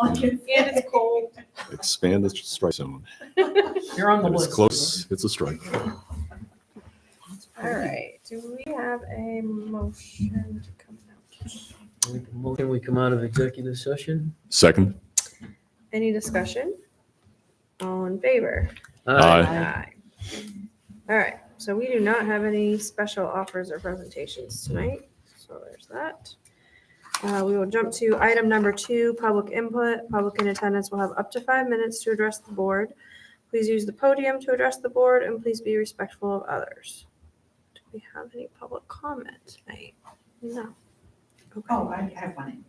And it's cold. Expand the strike zone. You're on the It's list. close. It's a strike. All right, do we have a motion to come out? Can we come out of executive session? Second. Any discussion? All in favor? Aye. Aye. All right, so we do not have any special offers or presentations tonight, so there's that. We will jump to item number 2, public input. Public in attendance will have up to 5 minutes to address the board. Please use the podium to address the board and please be respectful of others. Do we have any public comment tonight? No. Okay. Oh, I have one.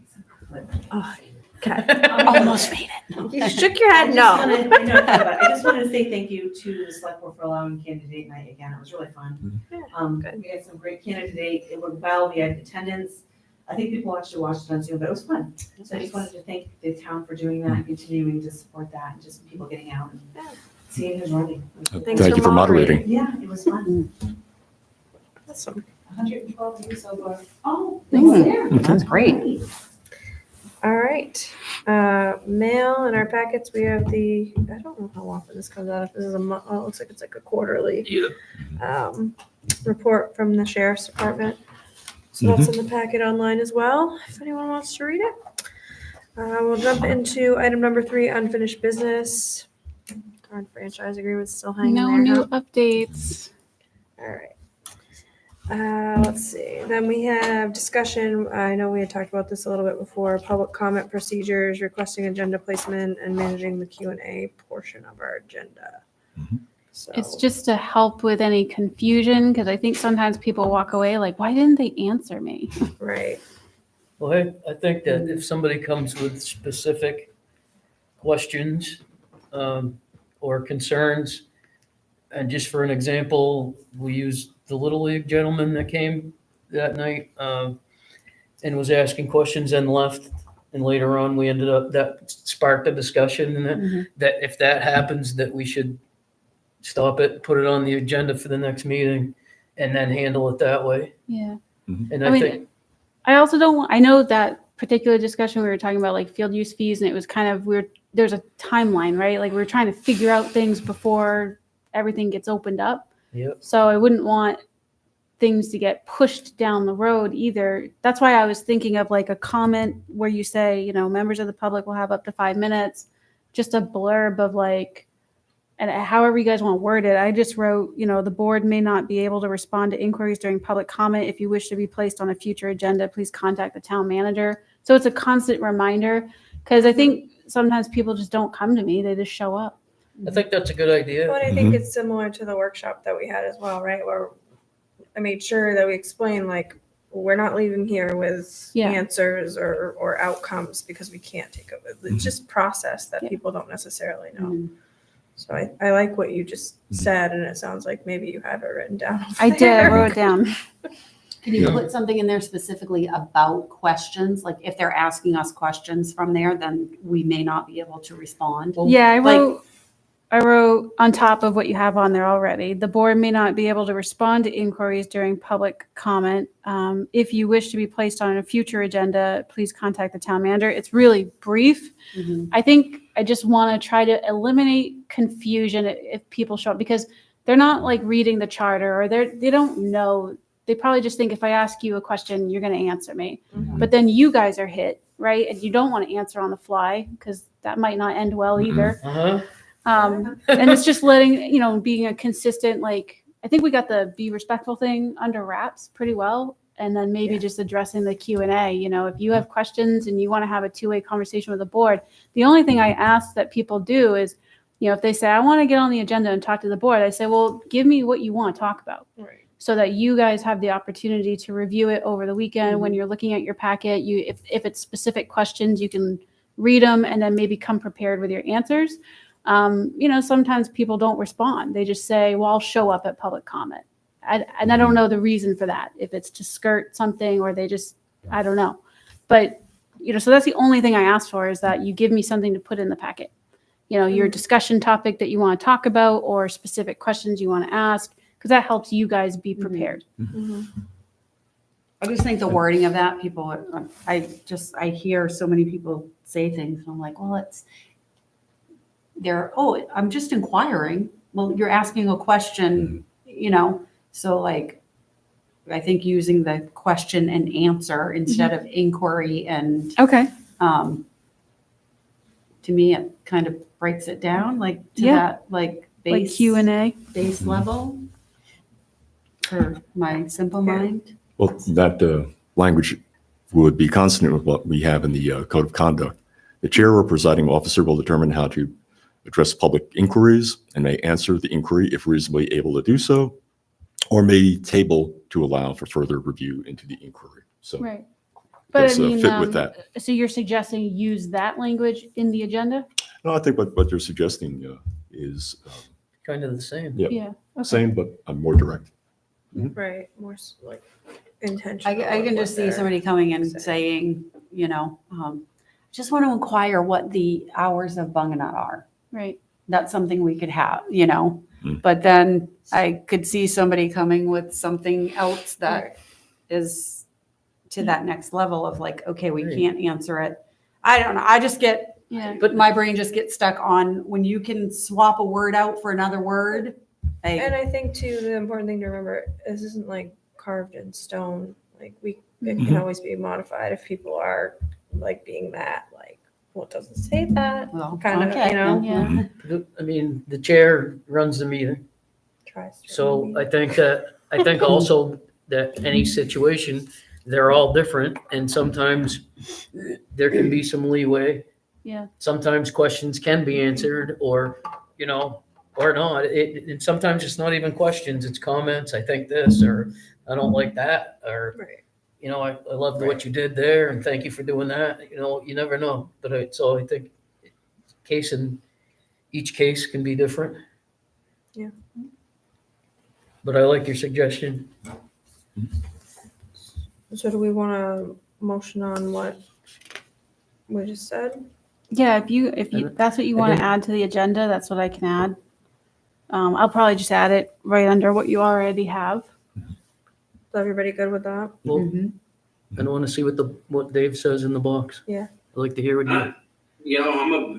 Oh, okay. Almost made it. You shook your head no. I just wanted to say thank you to the select board for allowing candidate night again. It was really fun. Good. We had some great candidate. It went well. We had attendance. I think people actually watched it on Zoom, but it was fun. So I just wanted to thank the town for doing that, and continuing to support that, and just people getting out and seeing who's running. Thanks Thank you for moderating. Yeah, it was fun. Awesome. 112 years so far. Oh, Mm, That's great. All right. Mail in our packets, we have the, I don't know how often this comes out. If this is it looks like it's like a quarterly report from the sheriff's department. So that's in the packet online as well, if anyone wants to read it. We'll jump into item number 3, unfinished business. Current franchise agreement's still hanging No there. new huh? updates. All right. Let's see. Then we have discussion. I know we had talked about this a little bit before. Public comment procedures, requesting agenda placement, and managing the Q&A portion of our agenda. So It's just to help with any confusion because I think sometimes people walk away like, why didn't they answer me? right. Well, I think that if somebody comes with specific questions or concerns, and just for an example, we used the Little League gentleman that came that night and was asking questions and left. And later on, we ended up, that sparked a discussion and that if that happens, that we should stop it, put it on the agenda for the next meeting and then handle it that way. Yeah. And I I mean, think, I also don't want, I know that particular discussion we were talking about like field use fees and it was kind of weird. There's a timeline, right? Like we were trying to figure out things before everything gets opened up. yep, So I wouldn't want things to get pushed down the road either. That's why I was thinking of like a comment where you say, you know, members of the public will have up to 5 minutes, just a blurb of like, and however you guys want to word it. I just wrote, you know, the board may not be able to respond to inquiries during public comment. If you wish to be placed on a future agenda, please contact the town manager. So it's a constant reminder because I think sometimes people just don't come to me. They just show up. I think that's a good idea. But I think it's similar to the workshop that we had as well, right? Where I made sure that we explained like we're not leaving here with Yeah. answers or outcomes because we can't take over. It's just process that Yeah. people don't necessarily know. Mhm. So I like what you just said, and it sounds like maybe you have it written down. over I did. I there. wrote it down. Can you Yeah. put something in there specifically about questions? Like if they're asking us questions from there, then we may not be able to respond. Yeah, Like- I wrote on top of what you have on there already. The board may not be able to respond to inquiries during public comment. If you wish to be placed on a future agenda, please contact the town manager. It's really brief. Mhm. I think I just want to try to eliminate confusion if people show up because they're not like reading the charter or they don't know. They probably just think if I ask you a question, you're going to answer me. Mhm. But then you guys are hit, right? And you don't want to answer on the fly because that might not end well either. Uh-huh. And it's just letting, you know, being a consistent, like, I think we got the be respectful thing under wraps pretty well. And then maybe Yeah. just addressing the Q&A, you know, if you have questions and you want to have a two-way conversation with the board, the only thing I ask that people do is, you know, if they say, I want to get on the agenda and talk to the board, I say, well, give me what you want to talk about Right. so that you guys have the opportunity to review it over the weekend when you're looking at your packet. If it's specific questions, you can read them and then maybe come prepared with your answers. You know, sometimes people don't respond. They just say, well, I'll show up at public comment. And I don't know the reason for that, if it's to skirt something or they just, I don't know. But, you know, so that's the only thing I ask for is that you give me something to put in the packet. You know, your discussion topic that you want to talk about or specific questions you want to ask, because that helps you guys be prepared. Mhm. I just think the wording of that, people, I hear so many people say things and I'm like, well, oh, I'm just inquiring. Well, you're asking a question, so like, I think using the question and answer instead of inquiry and, Okay. to me, it kind of breaks it down like to Yeah. that like Like base. Q&A. Base level for my simple Yeah. mind. Well, that language would be consonant with what we have in the Code of Conduct. The chair or presiding officer will determine how to address public inquiries and may answer the inquiry if reasonably able to do so, or may table to allow for further review into the inquiry. So Right. But I does mean, fit with that. so you're suggesting use that language in the agenda? No, I think what you're suggesting is Kind of the same. Yeah. Yeah. Okay. same, but more direct. Right, more like intentional. I can of just what see they're- somebody coming and saying. saying, just want to inquire what the hours of Bunganut are. Right. That's something we could have, Mm. but then I could see somebody coming with something else that Right. is to that next level of like, okay, we Right. can't answer it. I don't know. I just get, Yeah. but my brain just gets stuck on when you can swap a word out for another word. And I think too, the important thing to remember, this isn't like carved in stone. Like it can Mhm. always be modified if people are like being that, like, well, it doesn't say that. Well, Kind of, okay, you know, then, Yeah. I mean, the chair runs the meeting. tries to. So I think also that any situation, they're all different and sometimes there can be some leeway. Yeah. Sometimes questions can be answered or not. And sometimes it's not even questions, it's comments. I think this, or I don't like that, or, Right. I loved what you did there and thank you for doing that. You never know. But I think each case can be different. Yeah. But I like your suggestion. So do we want to motion on what we just said? Yeah. If you And- that's what you and want to then- add to the agenda, that's what I can add. I'll probably just add it right under what you already have. Is everybody good with that? Well, Mhm. I want to see what Dave says in the box. Yeah. I'd like to hear what you.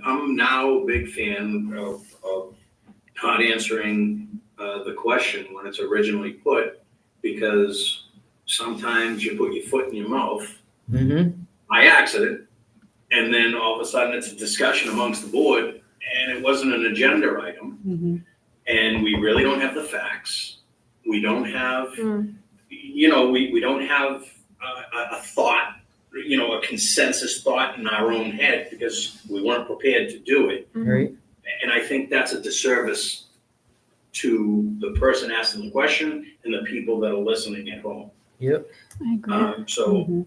I'm now a big fan of not answering the question when it's originally put, because sometimes you put your foot in your mouth Mm-hmm. by accident, and then all of a sudden it's a discussion amongst the board, and it wasn't an agenda item, Mhm. and we really don't have the facts. We don't have, Mm. we don't have a thought, a consensus thought in our own head because we weren't prepared to do it. Right. And I think that's a disservice to the person asking the question and the people that are listening at home. Yep. I agree. So Mhm.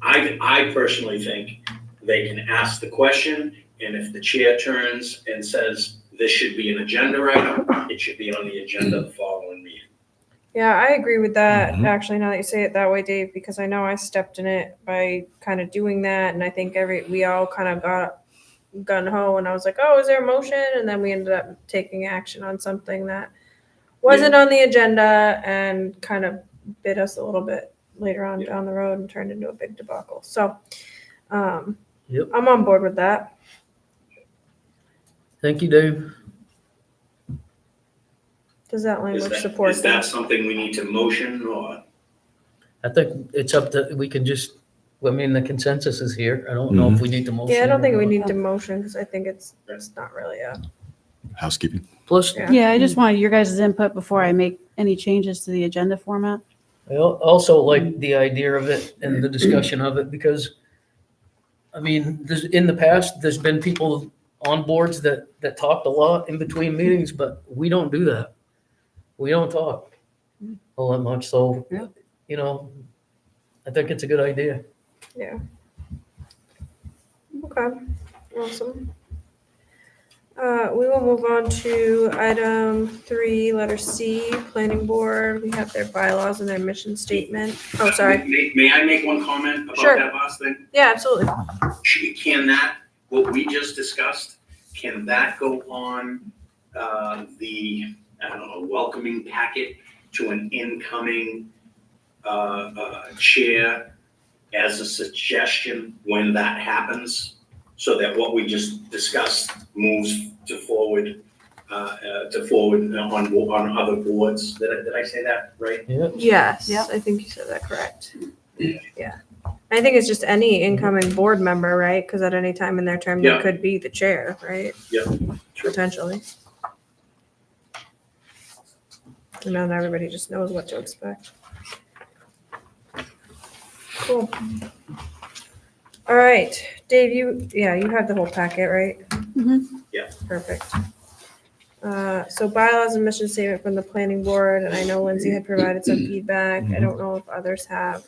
I personally think they can ask the question, and if the chair turns and says, this should be an agenda item, it should be on the agenda the following meeting. Yeah, I agree with that, Mhm. actually, now that you say it that way, Dave, because I know I stepped in it by kind of doing that, and I think we all kind of got gun ho, and I was like, oh, is there a motion? And then we ended up taking action on something that wasn't on the agenda and kind of bit us a little bit later on Yeah. down the road and turned into a big debacle. So, Yep. I'm on board with that. Thank you, Dave. Does that Is language support that that? something we need to motion, or? I think it's up to, we can just, the consensus is here. I don't know if we need to motion. Yeah, I don't it think or we not. need to motion, because I think it's not really a, Housekeeping. Plus, Yeah. Yeah, I just wanted your guys' input before I make any changes to the agenda format. I also like the idea of it and the discussion of it because, in the past, there's been people on boards that talked a lot in between meetings, but we don't do that. We don't talk all that much, so, Yeah. I think it's a good idea. yeah. Okay, awesome. We will move on to item 3, letter C, planning board. We have their bylaws and their mission statement. Oh, sorry. May I make one comment about Sure. that last thing? Yeah, absolutely. Can that, what we just discussed, can that go on welcoming packet to an incoming chair as a suggestion when that happens, so that what we just discussed moves to forward on other boards. Did I say that right? Yeah. Yes, Yep. I think you said that correct. Yeah. I think it's just any incoming board member, right? Because at any time in their term, they Yeah. could be the chair, right? True. Potentially. And not everybody just knows what to expect. Cool. All right, Dave, you have the whole packet, right? Mhm. Yeah. Perfect. So bylaws and mission statement from the planning board, and I know Lindsay had provided some feedback. I don't know if others have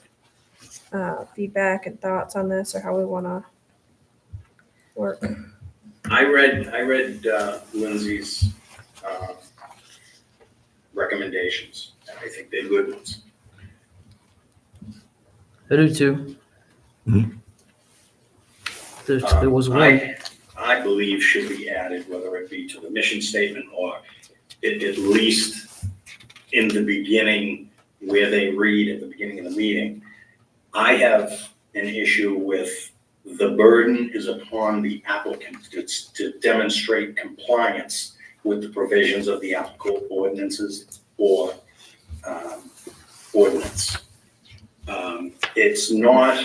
feedback and thoughts on this or how we want to work. I read Lindsay's recommendations, and I think they're good ones. I do too. Mhm. There was one. I believe should be added, whether it be to the mission statement or at least in the beginning, where they read at the beginning of the meeting. I have an issue with the burden is upon the applicant to demonstrate compliance with the provisions of the applicable ordinances or ordinance. It's not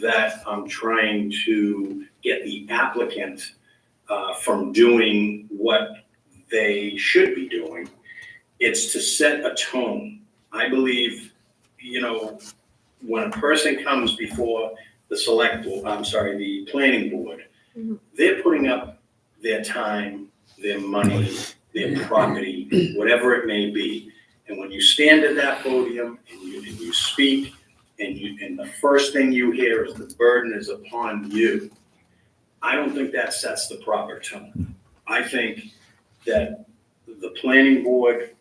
that I'm trying to get the applicant from doing what they should be doing. It's to set a tone. I believe, when a person comes before the planning board, Mhm. they're putting up their time, their money, their property, whatever it may be. And when you stand at that podium and you speak, and the first thing you hear is the burden is upon you, I don't think that sets the proper tone. I think that the planning board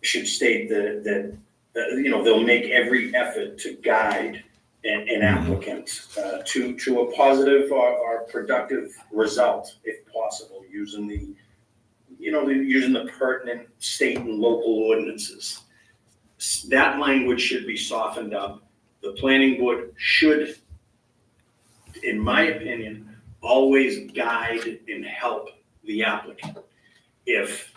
should state that they'll make every effort to guide an applicant to a positive or productive result, if possible, using the pertinent state and local ordinances. That language should be softened up. The planning board should, in my opinion, always guide and help the applicant. If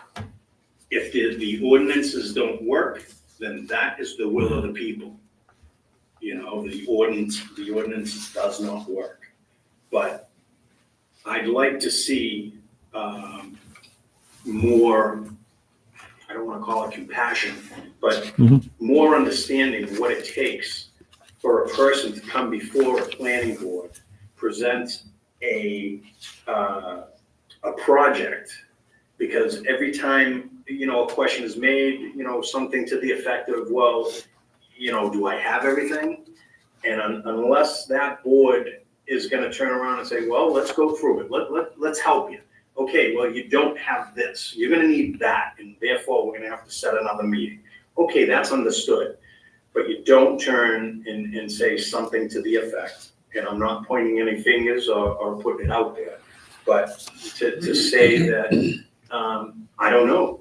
the ordinances don't work, then that is the will of the people. The ordinance does not work. But I'd like to see more, I don't want to call it compassion, but more understanding of what it takes for a person to come before a planning board, present a project, because every time, a question is made, something to the effect of, well, do I have everything? And unless that board is going to turn around and say, well, let's go through it. Let's help you. Okay, well, you don't have this. You're going to need that. And therefore, we're going to have to set another meeting. Okay, that's understood. But you don't turn and say something to the effect, and I'm not pointing any fingers or putting it out there, but to say that, I don't know.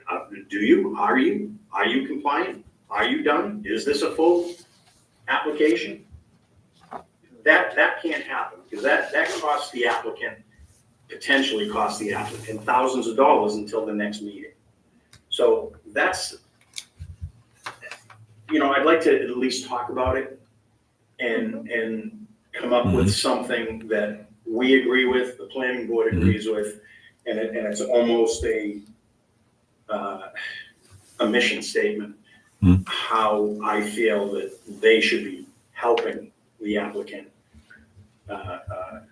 Are you compliant? Are you done? Is this a full application? That can't happen, because that potentially costs the applicant thousands of dollars until the next meeting. So that's, I'd like to at least talk about it and come up with something that we agree with, the planning board agrees with, and it's almost a mission statement, how I feel that they should be helping the applicant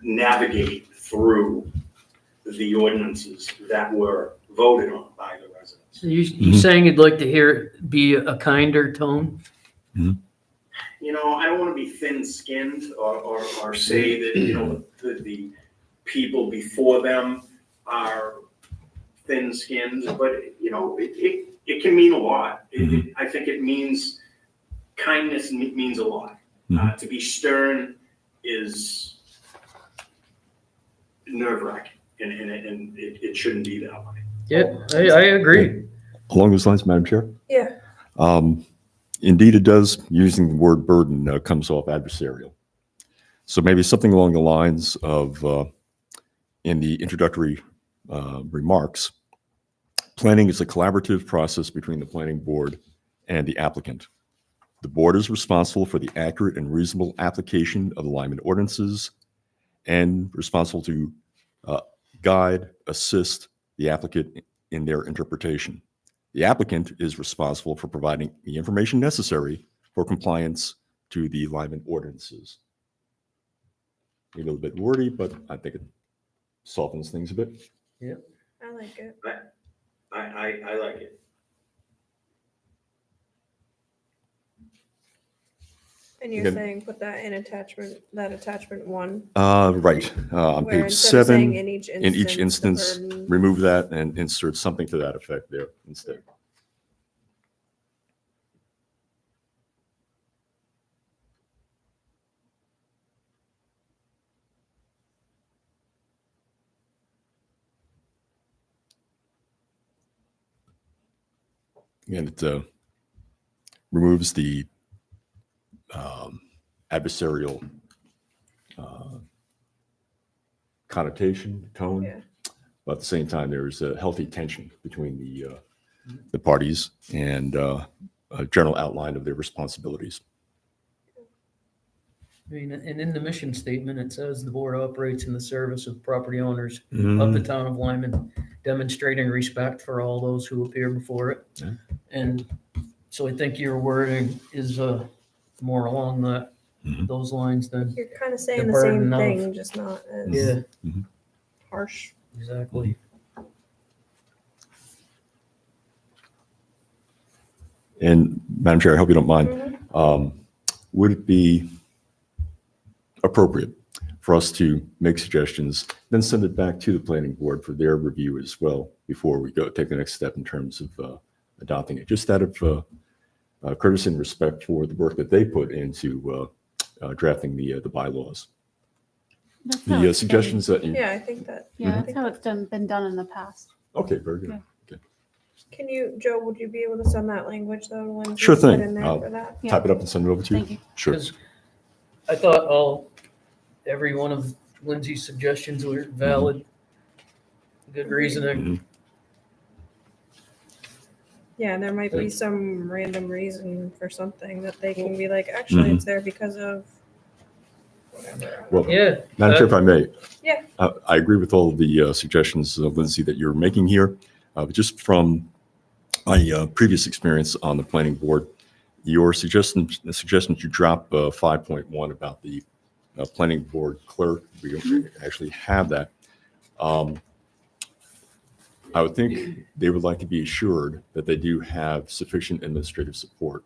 navigate through the ordinances that were voted on by the residents. So you saying you'd like to hear it be a kinder tone? I don't want to be thin-skinned or say that, the people before them are thin-skinned, but, it can mean a lot. I think it means, kindness means a lot. To be stern is nerve-wracking, and it shouldn't be that way. Yeah, I agree. Along those lines, Madam Chair? Yeah. Indeed, it does. Using the word burden comes off adversarial. So maybe something along the lines of, in the introductory remarks, planning is a collaborative process between the planning board and the applicant. The board is responsible for the accurate and reasonable application of alignment ordinances and responsible to guide, assist the applicant in their interpretation. The applicant is responsible for providing the information necessary for compliance to the alignment ordinances. Maybe a little bit wordy, but I think it softens things a bit. I like it. I like it. And you're Again- saying put that in attachment 1. Right, on where page instead of saying 7, in each in each the instance, burden- remove that and insert something to that effect there instead. And it removes the adversarial connotation, tone. Yeah. But at the same time, there's a healthy tension between the parties and a general outline of their responsibilities. I mean, and in the mission statement, it says the board operates in the service of property owners of the Mhm. town of Lyman, demonstrating respect for all those who appear before it. Yeah. And so I think your wording is more along Mhm. those lines than, You're kind of saying The the same burden of- thing, just not as yeah, harsh. exactly. And Madam Chair, I hope you don't mind, Mhm. would it be appropriate for us to make suggestions, then send it back to the planning board for their review as well before we go take the next step in terms of adopting it? Just out of courtesy and respect for the work that they put into drafting the bylaws. That's how The it's suggestions that you, Yeah, I think that. done. Yeah, I that's think how that- it's been done in the past. okay, very good. Yeah. Can you, Joe, would you be able to send that language though? to Lindsay, Sure put thing. in there I'll for that? Yeah. Type it up and send it over to you? Thank you. Sure. Because I thought every one of Lindsay's suggestions were valid, good reasoning. Mhm. Yeah, and there might be some random reason for something that they can be like, actually, Mhm. it's there because of whatever. Well, Yeah. Madam Chair, if I may. Yeah. I agree with all of the suggestions, Lindsay, that you're making here. But just from my previous experience on the planning board, your the suggestion to drop 5.1 about the planning board clerk, we don't actually have that. I would think they would like to be assured that they do have sufficient administrative support.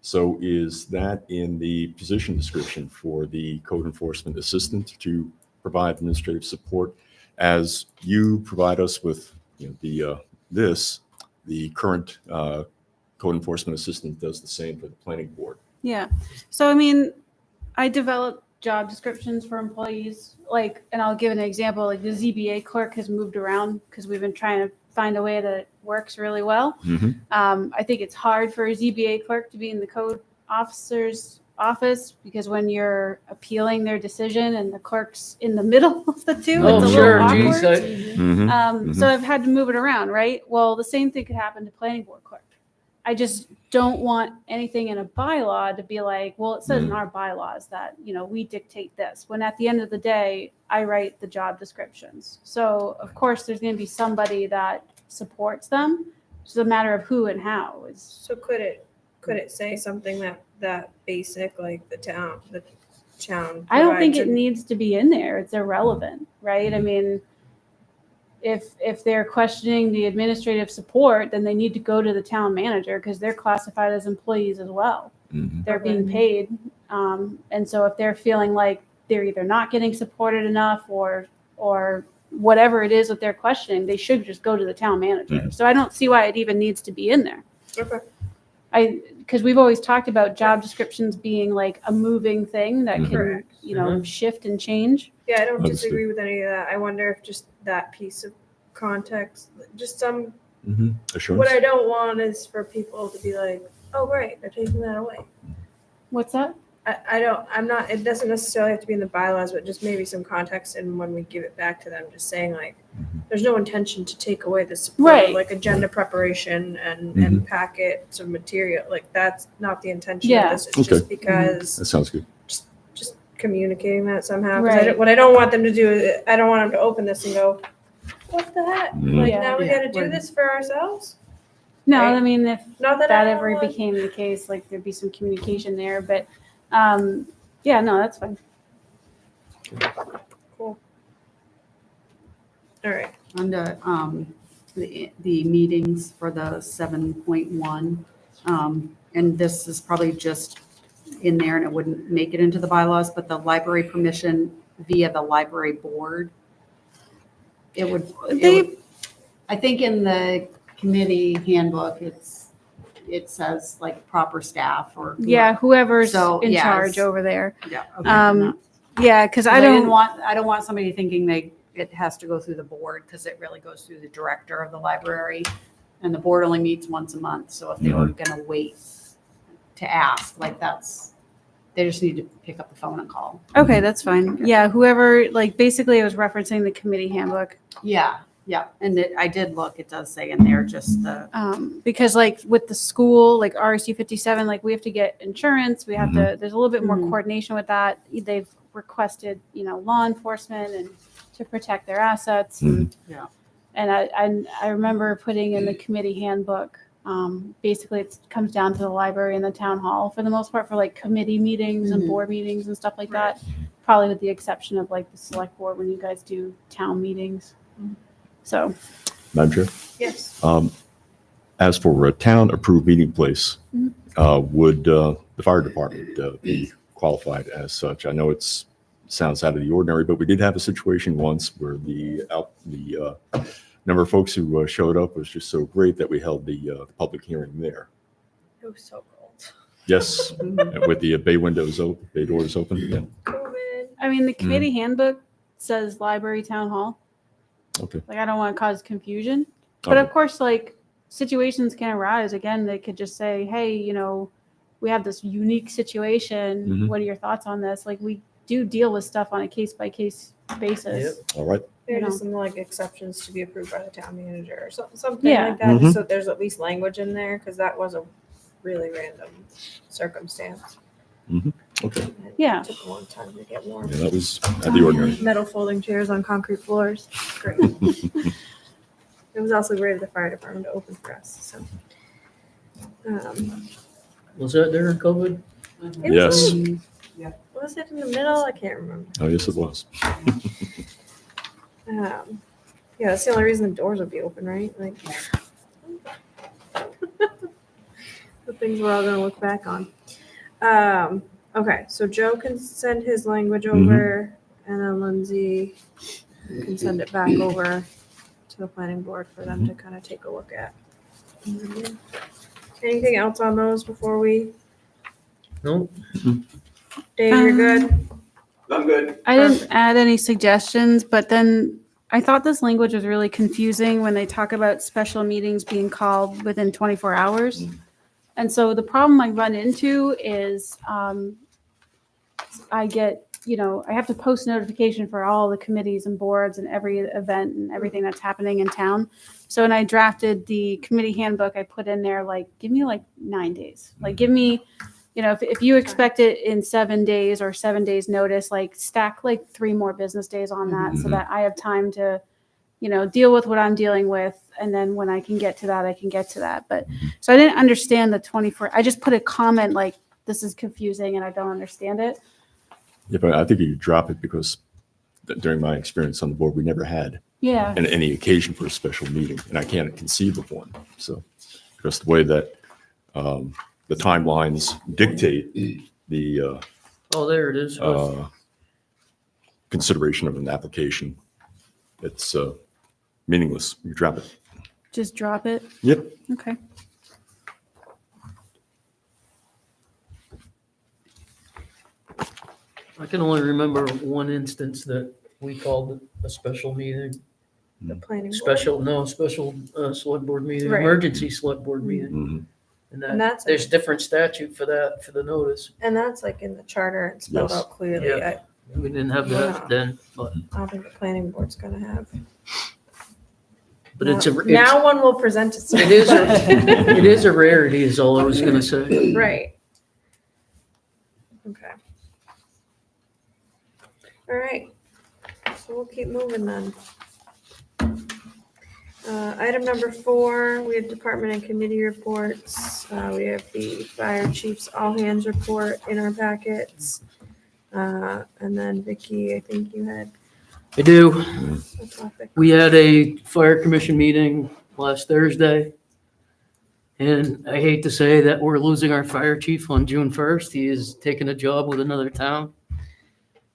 So is that in the position description for the code enforcement assistant to provide administrative support? As you provide us with the current code enforcement assistant does the same for the planning board. Yeah. So, I mean, I develop job descriptions for employees, like, and I'll give an example, like the ZBA clerk has moved around because we've been trying to find a way that it works really well. I think it's hard for a ZBA clerk to be in the code officer's office because when you're appealing their decision and the clerk's in the middle of the two, Oh, it's a sure, little geez, awkward. So I've had to move it around, right? Well, the same thing could happen to planning board clerk. I just don't want anything in a bylaw to be like, well, it says in our bylaws that, we dictate this, when at the end of the day, I write the job descriptions. So of course, there's going to be somebody that supports them. It's a matter of who and how. So could it say something that basic, like the town I don't think provides it an- needs to be in there. It's irrelevant, right? I mean, if they're questioning the administrative support, then they need to go to the town manager because they're classified as employees as well. They're being paid. And so if they're feeling like they're either not getting supported enough or whatever it is that they're questioning, they should just go to the town manager. So I don't see why it even needs to be in there. Okay. Because we've always talked about job descriptions being like a moving thing that can, Correct. shift and change. Yeah, I don't Understood. disagree with any of that. I wonder if just that piece of context, just some, Assurance? what I don't want is for people to be like, Oh, right, they're taking that away. What's that? I'm not, it doesn't necessarily have to be in the bylaws, but just maybe some context and when we give it back to them, just saying like, there's no intention to take away the support of Right. like agenda preparation and packets of material, like that's not the intention of Yeah. this, it's just Okay. because That sounds good. just communicating that somehow. 'Cause Right. what I don't want them to do is, I don't want them to open this and go, what the heck? Like Yeah. now we Yeah. gotta do this for ourselves? No, Right. I mean, if Not that that I ever want- became the case, like there'd be some communication there, but, yeah, no, that's fine. Cool. All right. Under the meetings for the 7.1, and this is probably just in there and it wouldn't make it into the bylaws, but the library permission via the library board. It would, I think in the committee handbook, it says like proper staff or. Yeah, whoever's So, in yeah, charge it's- over there. Yeah. okay. Yeah, because I didn't don't, I don't want somebody thinking it has to go through the board because it really goes through the director of the library. And the board only meets once a month. So if they were going to wait to ask, like they just need to pick up the phone and call. okay, that's fine. Yeah, whoever, like, basically I was referencing the committee handbook. Yeah, yeah. And I did look, it does say in there just the, Because like with the school, like RSU 57, like we have to get insurance, we have to, there's a little bit more Mhm. coordination with that. They've requested, law enforcement and to protect their assets. And, Yeah. And I remember putting in the committee handbook, basically it comes down to the library and the town hall for the most part for like committee meetings and Mhm. board meetings and stuff like that. Probably with the exception of like the select board when you guys do town meetings. So, Madam Chair? Yes. As for a town-approved meeting place, Mhm. would the fire department be qualified as such? I know sounds out of the ordinary, but we did have a situation once where the number of folks who showed up was just so great that we held the public hearing there. It was so cold. Yes, with the bay windows open, bay doors open. Yeah. COVID. I mean, the committee handbook says library, town hall. Okay. Like, I don't want to cause confusion. But of course, like, situations can arise. Again, they could just say, hey, we have this unique situation. Mhm. What are your thoughts on this? Like, we do deal with stuff on a case-by-case basis. All right. There are You just some like exceptions to be approved by the town manager or something Yeah. like that, just so there's at least language in there, because that was a really random circumstance. Okay. Yeah. It took a long time to get warm. Yeah, that was out of the ordinary. Metal folding chairs on concrete floors. Great. It was also great of the fire department to open for us, so. Was that during COVID? It Yes. was, was it in the middle? I can't remember. Oh, yes, it was. Yeah, that's the only reason the doors would be open, right? Like the things we're all gonna look back on. Okay, so Joe can send his language over, and then Lindsay can send it back over to the planning board for them to kind of take a look at. Anything else on those before we? No? Dave, you're good. I'm good. I didn't add any suggestions, but then I thought this language was really confusing when they talk about special meetings being called within 24 hours. And so the problem I run into is I get, I have to post notification for all the committees and boards and every event and everything that's happening in town. So when I drafted the committee handbook, I put in there, like, give me like 9 days. Like, give me, if you expect it in 7 days or 7 days notice, like stack like 3 more business days on that so that I have time to, deal with what I'm dealing with. And then when I can get to that, I can get to that. But so I didn't understand the 24. I just put a comment like, this is confusing and I don't understand it. Yeah, but I think you drop it because during my experience on the board, we never had Yeah. any occasion for a special meeting, and I can't conceive of one. So just the way that the timelines dictate the Oh, there it is. consideration of an application, it's meaningless. You drop it. Just drop it. Yep. Okay. I can only remember one instance that we called a special meeting. The planning board. Special select board meeting, Right. emergency select board meeting. Mhm. And And that, that's- there's different statute for that, for the notice. And that's like in the charter and spelled Yes. out clearly. Yeah. We didn't have that then, but I don't think the planning board's gonna have. it's a, Now one will present itself. it is, it is a rarity is all I was gonna say. Right. Okay. All right. So we'll keep moving then. Item number 4, we have department and committee reports. We have the fire chief's all hands report in our packets. And then Vicky, I think you had I do. a topic. We had a fire commission meeting last Thursday. And I hate to say that we're losing our fire chief on June 1st. He is taking a job with another town.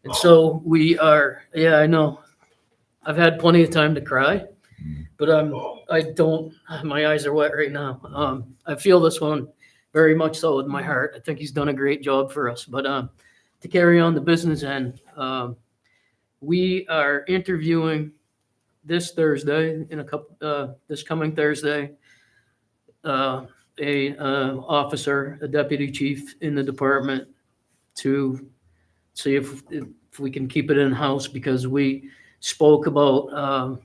And so we are, yeah, I know. I've had plenty of time to cry, but I don't, my eyes are wet right now. I feel this one very much so with my heart. I think he's done a great job for us, but to carry on the business end, we are interviewing this Thursday this coming Thursday, a deputy chief in the department to see if we can keep it in-house, because we spoke about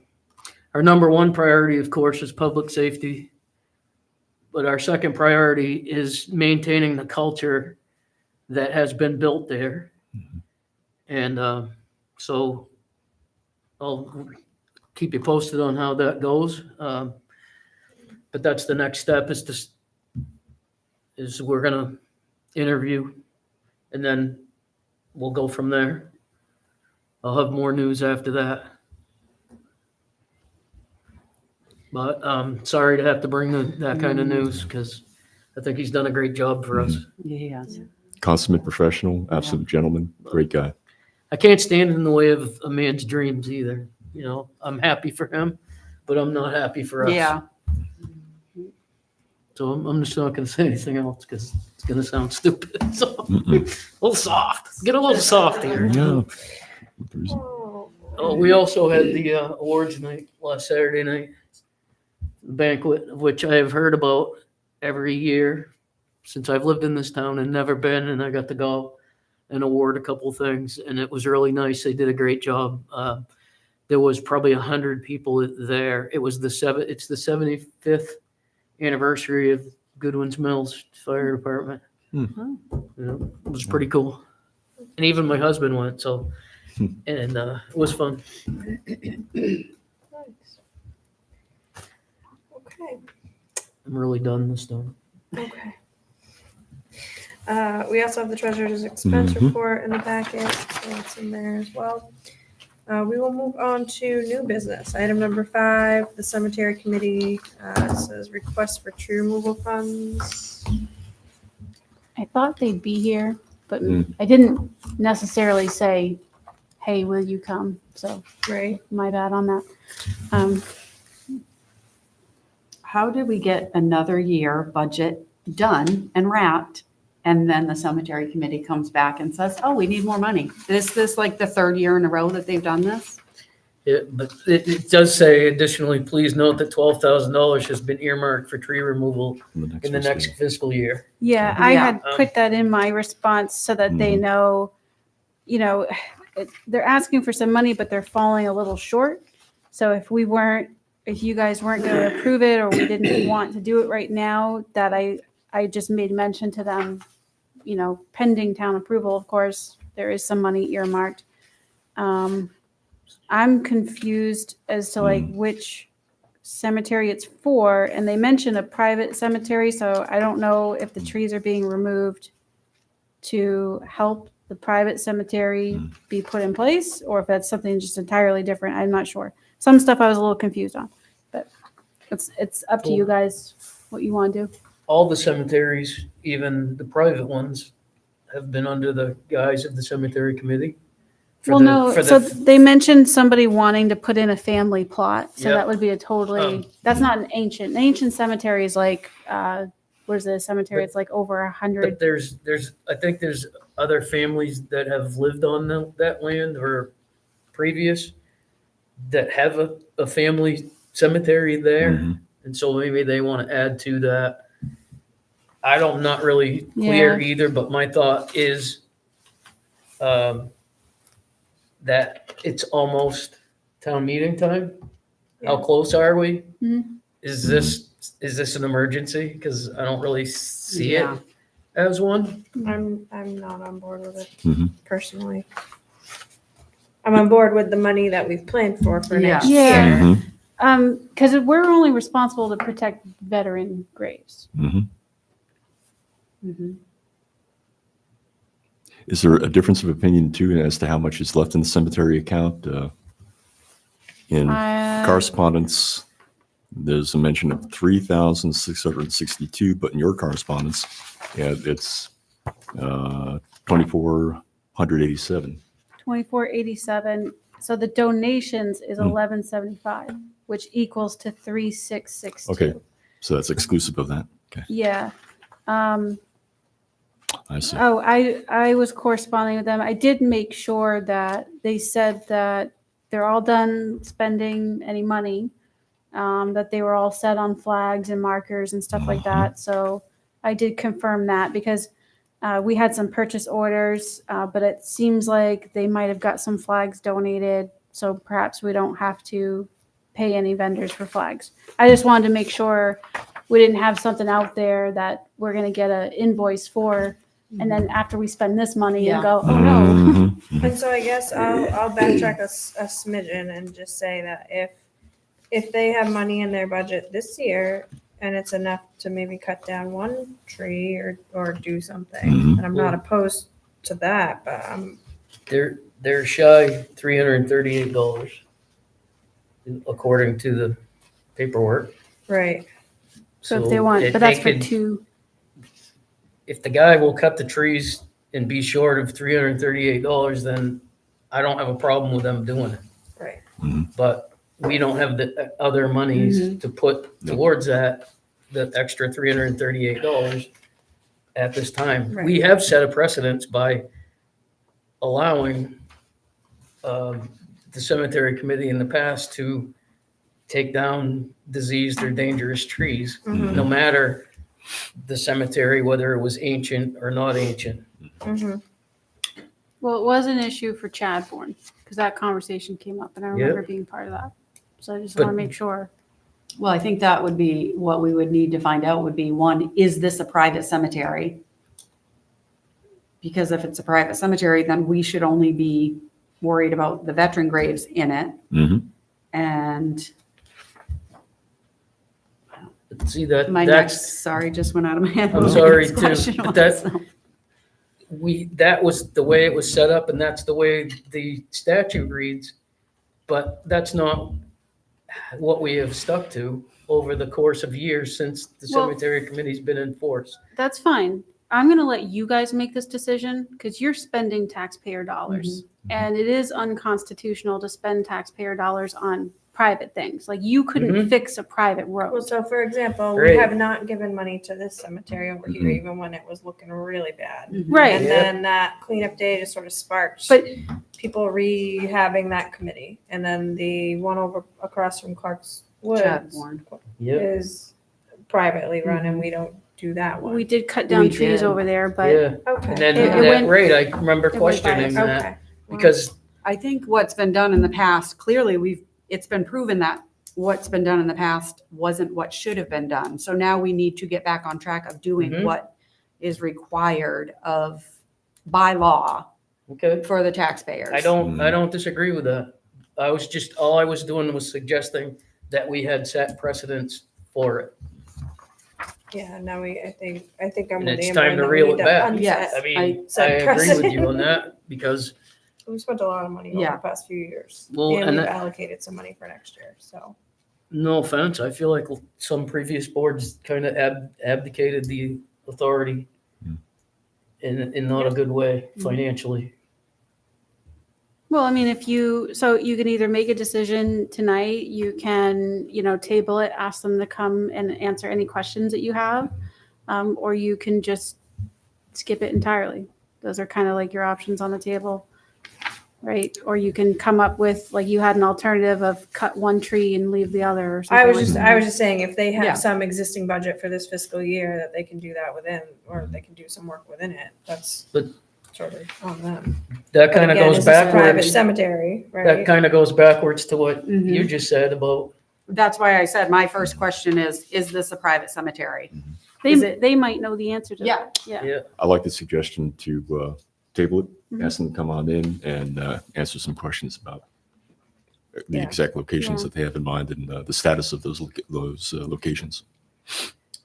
our number one priority, of course, is public safety. But our second priority is maintaining the culture that has been built there. And so I'll keep you posted on how that goes. But that's the next step is we're gonna interview, and then we'll go from there. I'll have more news after that. But sorry to have to bring that kind of news, because I think he's done a great job for us. Yes. Consummate professional, absolute gentleman, great guy. I can't stand in the way of a man's dreams either. You know, I'm happy for him, but I'm not happy for us. Yeah. So I'm just not going to say anything else, because it's going to sound stupid. So a Mm-mm. little soft. Get a little soft here. Yeah. Oh, we also had the awards night last Saturday night, banquet, of which I have heard about every year since I've lived in this town and never been, and I got to go and award a couple things, and it was really nice. They did a great job. There was probably 100 people there. It's the 75th anniversary of Goodwin's Mills Fire Department. Hmm. You know, it was pretty cool, and even my husband went. So, and it was fun. Nice. Okay. I'm really done this time. Okay. We also have the treasurer's expense Mhm. report in the packet, so that's in there as well. We will move on to new business. Item number 5, the cemetery committee says request for tree removal funds. I thought they'd be here, but Mm. I didn't necessarily say, hey, will you come? So Right. my bad on that. How did we get another year budget done and wrapped, and then the cemetery committee comes back and says, oh, we need more money? Is this like the third year in a row that they've done this? But it does say additionally, please note that $12,000 has been earmarked for tree removal in the next fiscal year. Yeah, I Yeah. had put that in my response so that they know, they're asking for some money, but they're falling a little short. So if you guys weren't going to approve it, or we didn't want to do it right now, that I just made mention to them, pending town approval, of course, there is some money earmarked. I'm confused as to which cemetery it's for, and they mentioned a private cemetery, so I don't know if the trees are being removed to help the private cemetery be put in place, or if that's something just entirely different. I'm not sure. Some stuff I was a little confused on, but it's up to you guys what you want to do. All the cemeteries, even the private ones, have been under the guise of the cemetery committee. Well, no, so they mentioned somebody wanting to put in a family plot, so Yeah. that would be a totally, that's not an ancient cemetery is like, where's the cemetery? It's like over 100. But I think there's other families that have lived on that land or previous that have a family cemetery there. Mhm. And so maybe they want to add to that. I'm not really clear Yeah. either, but my thought is that it's almost town meeting time. How Yeah. close are we? Mhm. Is this an emergency? Because I don't really see Yeah. it as one. I'm not on board with it Mhm. personally. I'm on board with the money that we've planned for next Yeah. year. Mhm. Because we're only responsible to protect veteran graves. Mhm. Mhm. Is there a difference of opinion too as to how much is left in the cemetery account? In correspondence, there's a mention of 3,662, but in your correspondence, yeah, it's 2,487. 2487. So the donations is Hmm. 1175, which equals to 3662. Okay, so that's exclusive of that. Okay, Yeah. I see. Oh, I was corresponding with them. I did make sure that they said that they're all done spending any money, that they were all set on flags and markers and stuff like Mhm. that. So I did confirm that because we had some purchase orders, but it seems like they might have got some flags donated. So perhaps we don't have to pay any vendors for flags. I just wanted to make sure we didn't have something out there that we're going to get an invoice for. And then after we spend this money and go, oh no. Mhm. Mhm. And so I guess I'll backtrack a smidgen and just say that if they have money in their budget this year and it's enough to maybe cut down one tree or do something, Mhm. and I'm not opposed to that, but They're shy $338 according to the paperwork. right. So if they want, but that's for two. If the guy will cut the trees and be short of $338, then I don't have a problem with them doing it. Right. But we don't have the other monies to put towards that, the extra $338 at this time. Right. We have set a precedence by allowing the cemetery committee in the past to take down diseased or dangerous trees, Mhm. no matter the cemetery, whether it was ancient or not ancient. Mm-hmm. Well, it was an issue for Chadbourne because that conversation came up and I remember being part of that. So I just want to But- make sure. Well, I think that would be what we would need to find out would be, one, is this a private cemetery? Because if it's a private cemetery, then we should only be worried about the veteran graves in it. Mhm. And See, that, my that's, next, sorry, just went out of my head. I'm what my sorry next too, question but was, that- so. that was the way it was set up and that's the way the statute reads. But that's not what we have stuck to over the course of years since the Well- cemetery committee's been in force. That's fine. I'm going to let you guys make this decision because you're spending taxpayer dollars. And it is unconstitutional to spend taxpayer dollars on private things. Like you couldn't Mhm. fix a private Well, road. so for example, we Great. have not given money to this cemetery over here, Mhm. even when it was looking really bad. Right. And Yeah. then that cleanup day just sort of sparked But people rehabbing that committee. And then the one over across from Clark's Woods Chadbourne. Yeah, is privately run and we don't do that one. we did cut down We trees did. over there, but yeah. Okay. And then It that went- rate, I remember it went by questioning us. that Okay. because I think what's been done in the past, clearly it's been proven that what's been done in the past wasn't what should have been done. So now we need to get back on track of doing Mhm. what is required by law okay. for the taxpayers. I don't disagree with that. All I was doing was suggesting that we had set precedents for it. Yeah, now I think I'm And with it's Amber time in to that we reel need it to back. unset- Yes. I mean, I set agree with you precedent. on that because, We spent a lot of money over Yeah. the past few years. Well, And and we've that- allocated some money for next year, so. no offense, I feel like some previous boards kind of abdicated the authority in not a good way financially. well, I mean, so you can either make a decision tonight, you can, table it, ask them to come and answer any questions that you have, or you can just skip it entirely. Those are kind of like your options on the table. right? Or you can come up with, like you had an alternative of cut one tree and leave the other or something. I was like just, that. I was just saying, if they Yeah. have some existing budget for this fiscal year, that they can do that within, or they can do some work within it, that's But- sort of on them. That But kind of again, goes this is a private backwards. cemetery, That right? kind of goes backwards to what Mhm. you just said about, That's why I said my first question is this a private cemetery? They, Is it- they might know the answer to Yeah. that. Yeah. yeah, I like the suggestion to table it, Mhm. ask them to come on in and answer some questions about the Yeah. exact locations Yeah. that they have in mind and the status of those locations.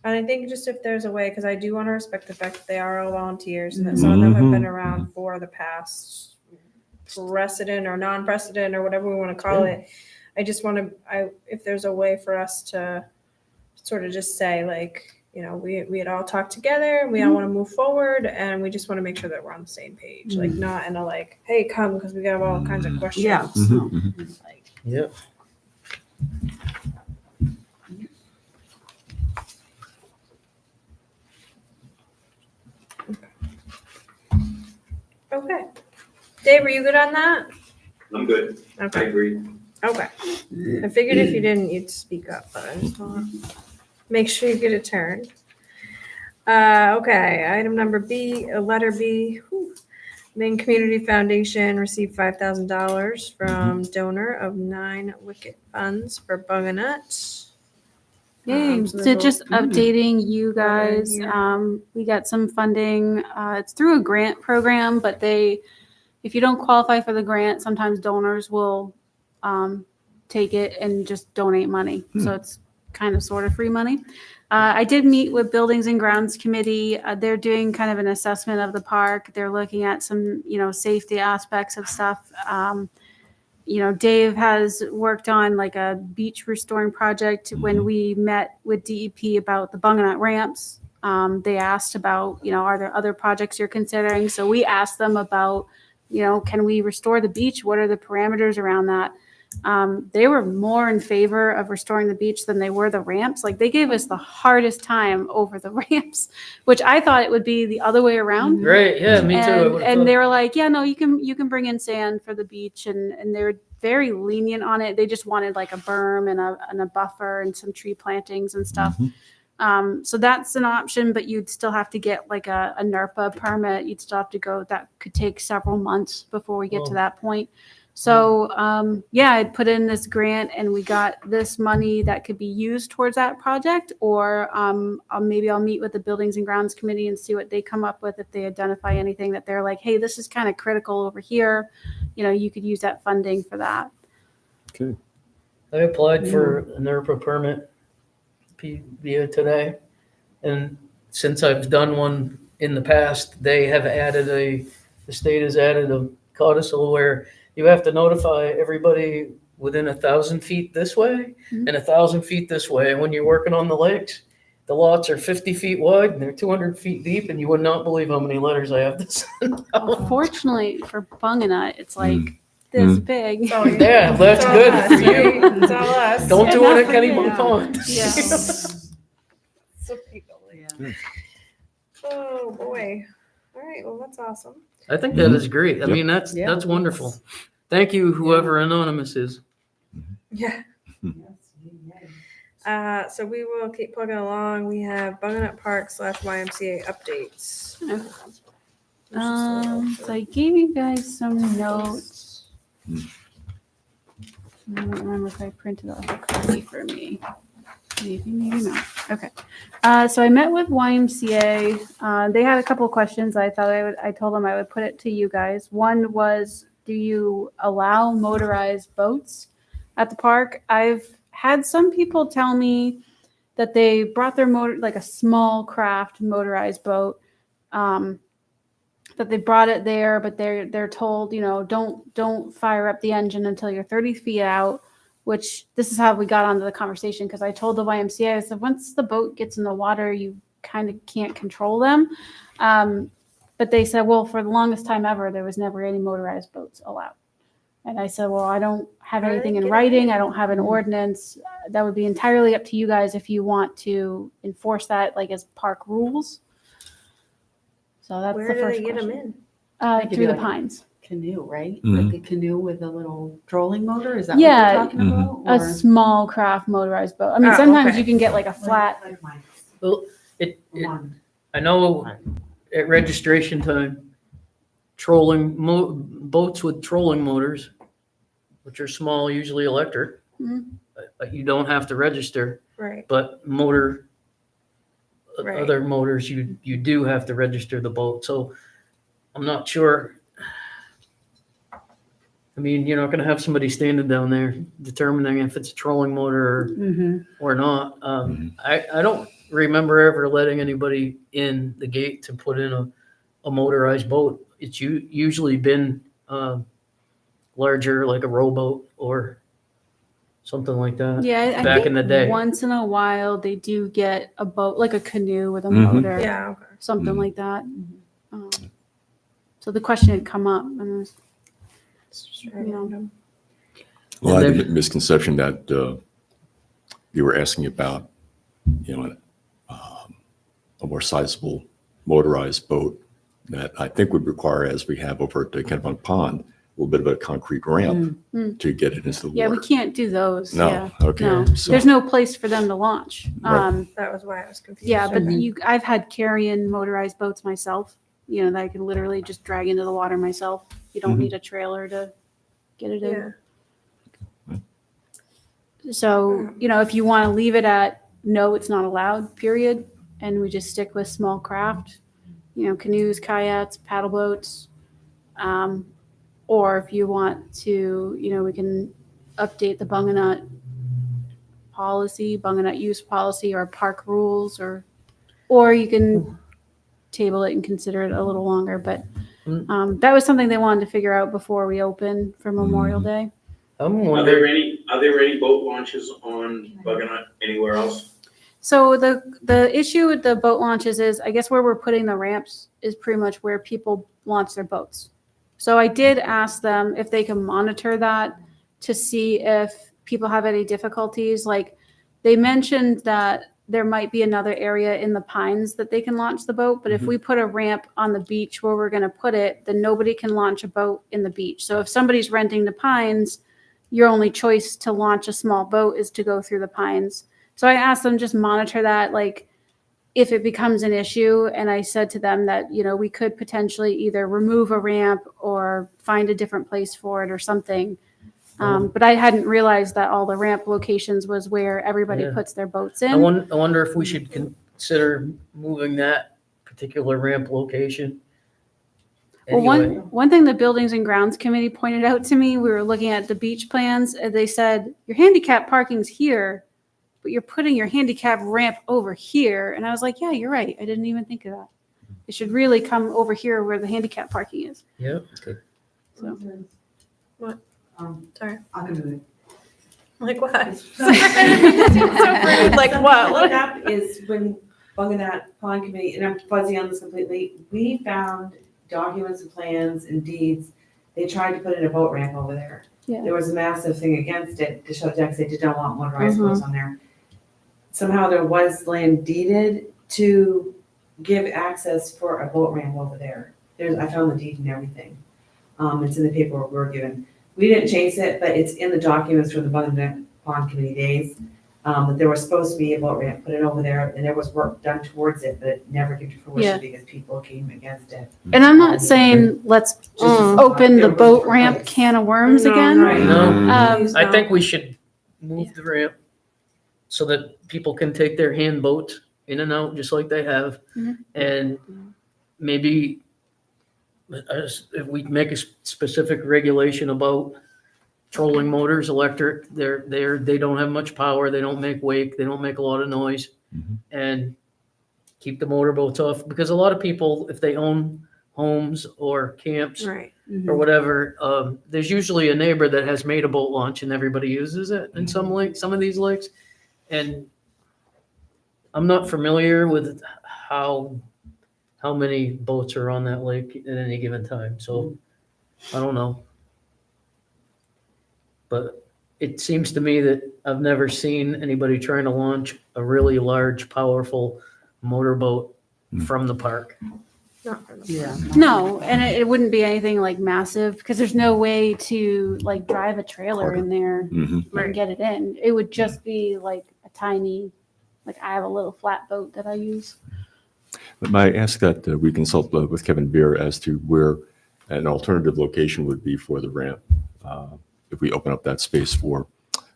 And I think just if there's a way, because I do want to respect the fact that they are all volunteers and that some of them have been Mhm. around for the past precedent or non-precedent or whatever we want to call it. I just want to, if there's a way for us to sort of just say like, you know, we had all talked together and we all want to move forward and we just want to make sure that we're on the same page. Like not in a like, hey, come because we got all kinds of questions. Yeah. Like, yeah. okay. Dave, are you good on that? I'm good. I Okay. agree. Okay. I figured if you didn't, you'd speak up, but I just want to make sure you get a turn. Okay, item number B, letter B. Whew. Maine Community Foundation received $5,000 from donor of 9 Wicket funds for Bunganut. Yay. So So there's a- just updating you Right guys, here. we got some funding. It's through a grant program, but if you don't qualify for the grant, sometimes donors will take it and just donate money. So it's kind of sort of free money. I did meet with Buildings and Grounds Committee. They're doing kind of an assessment of the park. They're looking at some, safety aspects of stuff. Dave has worked on like a beach restoring project. When we met with DEP about the Bunganut ramps, they asked about, are there other projects you're considering? So we asked them about, can we restore the beach? What are the parameters around that? They were more in favor of restoring the beach than they were the ramps. Like they gave us the hardest time over the ramps, which I thought it would be the other way around. Right, yeah, me too. I would've And thought- they were like, yeah, no, you can bring in sand for the beach, and they were very lenient on it. They just wanted like a berm and a buffer and some tree plantings and stuff. So that's an option, but you'd still have to get like a NERPA permit. You'd still have to go. That could take several months before we get to Whoa. that point. So I'd put in this grant and we got this money that could be used towards that project, or maybe I'll meet with the Buildings and Grounds Committee and see what they come up with if they identify anything that they're like, hey, this is kind of critical over here. You could use that funding for that. Okay. I applied for a NERPA permit via today. And since I've done one in the past, they have the state has added a codicil where you have to notify everybody within 1,000 feet this way and 1,000 feet this way. And when you're working on the lakes, the lots are 50 feet wide and they're 200 feet deep, and you would not believe how many letters I have to send out. Fortunately for Bunganut, it's like this big. It's all you. Yeah, that's It's all good us, for you. right? It's all us. Don't do it at Kenny Yeah. Pond. Yeah. So people. Yeah. Oh, boy. All right, well, that's awesome. I think that is great. I Yep. mean, that's wonderful. Thank you, whoever Anonymous is. Yeah. So we will keep plugging along. We have Bunganut Park / YMCA updates. So I gave you guys some notes. I don't remember if I printed off a copy for me. Maybe not. Okay. So I met with YMCA. They had a couple of questions. I told them I would put it to you guys. One was, do you allow motorized boats at the park? I've had some people tell me that they brought their like a small craft motorized boat, that they brought it there, but they're told, don't fire up the engine until you're 30 feet out, which this is how we got onto the conversation. Cause I told the YMCA, I said, once the boat gets in the water, you kind of can't control them. But they said, well, for the longest time ever, there was never any motorized boats allowed. And I said, well, I don't have How do anything they in get writing. it? I don't have an ordinance. That would be entirely up to you guys if you want to enforce that, like as park rules. So that's Where the do first they get them question. in? give Through you the like- pines. canoe, right? Mhm. Like a canoe with a little trolling motor, is that what Yeah, you're talking about? A Or- small craft motorized boat. I mean, Oh, sometimes okay. you can get like a flat. Like mine. Well, it, One. I know at registration time, boats with trolling motors, which are small, usually electric, Mhm. you don't have to register, Right. but Right. other motors, you do have to register the boat. So I'm not sure. I mean, you're not gonna have somebody standing down there determining if it's a trolling motor Mhm. or not. I don't remember ever letting anybody in the gate to put in a motorized boat. It's usually been larger, like a rowboat or something like that. Yeah, I Back think in the day. once in a while they do get a boat, like a canoe with a Mhm. motor, Yeah, okay. something Mhm. like that. Um, so the question had come up, and I was, It's just random. Well, I And had then- the misconception that you were asking about, a more sizable motorized boat that I think would require, as we have over at the Kennebunk Pond, a little bit of a concrete ramp Mm. to get it into the yeah, we water. can't do those. No, Yeah. okay. No, So- there's no place for them to launch. Right. That was why I was confused. Yeah, but Okay. I've had carry-in motorized boats myself, that I can literally just drag into the water myself. You don't Mhm. need a trailer to get it in. Yeah. So, if you want to leave it at, no, it's not allowed, period, and we just stick with small craft, canoes, kayaks, paddle boats. Or if you want to, we can update the Bunganut Bunganut use policy or park rules, or you can table it and consider it a little longer, but that was something they wanted to figure out before we open for Memorial Day. I'm Are there wondering, any boat launches on Buckeye anywhere else? So the issue with the boat launches is, I guess where we're putting the ramps is pretty much where people launch their boats. So I did ask them if they can monitor that to see if people have any difficulties. Like, they mentioned that there might be another area in the Pines that they can launch the boat, but if we put a ramp on the beach where we're going to put it, then nobody can launch a boat in the beach. So if somebody's renting the Pines, your only choice to launch a small boat is to go through the Pines. So I asked them, just monitor that, like, if it becomes an issue. And I said to them that, we could potentially either remove a ramp or find a different place for it or something. But I hadn't realized that all the ramp locations was where everybody Yeah. puts their boats I in. wonder if we should consider moving that particular ramp location. Well, Anyway, one thing the Buildings and Grounds Committee pointed out to me, we were looking at the beach plans, and they said, your handicap parking's here, but you're putting your handicap ramp over here. And I was like, yeah, you're right. I didn't even think of that. It should really come over here where the handicap parking is. yeah. So. What? Sorry. I'm gonna move. Like what? So rude. Like what? What happened is when Bunganut Pond Committee, and I'm fuzzy on this completely, we found documents and plans and deeds. They tried to put in a boat ramp over there. Yeah. There was a massive thing against it to show decks, they did not want motorized Mhm. boats on there. Somehow there was land deeded to give access for a boat ramp over there. I found the deed and everything. It's in the paperwork we were given. We didn't chase it, but it's in the documents from the Bunganut Pond Committee days, that there was supposed to be a boat ramp put in over there, and there was work done towards it, but it never came to Yeah. fruition because people came against it. And I'm not saying let's open the boat ramp can of worms No, again. right. No, Please I no. think we should move the ramp so that people can take their hand boats in and out just like they have. Mhm. And maybe if we make a specific regulation about trolling motors, electric, they don't have much power, they don't make wake, they don't make a lot of noise. Mhm. And keep the motorboats off, because a lot of people, if they own homes or camps Right. or whatever, there's usually a neighbor that has made a boat launch and everybody uses it in some of these lakes. And I'm not familiar with how many boats are on that lake at any given time, so I don't know. But it seems to me that I've never seen anybody trying to launch a really large, powerful motorboat from the park. Not for the Yeah. No, and it wouldn't be anything like massive because there's no way to like drive a trailer in there Mhm. Right. and get it in. It would just be like a tiny, like I have a little flat boat that I use. But may I ask that we consult with Kevin Beer as to where an alternative location would be for the ramp, if we open up that space for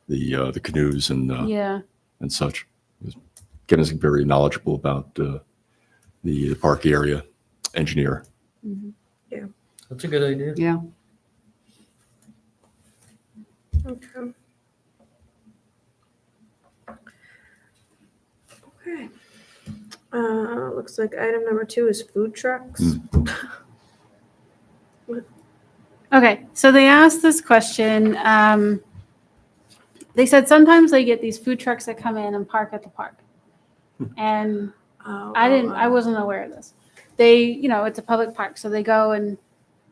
the canoes Yeah. and such. Kevin's very knowledgeable about the park area, engineer. That's a good idea. Yeah. Okay. Okay. Looks like item number 2 is food trucks. Okay, so they asked this question. They said sometimes they get these food trucks that come in and park at the park. And I wasn't aware of this. They, it's a public park, so they go and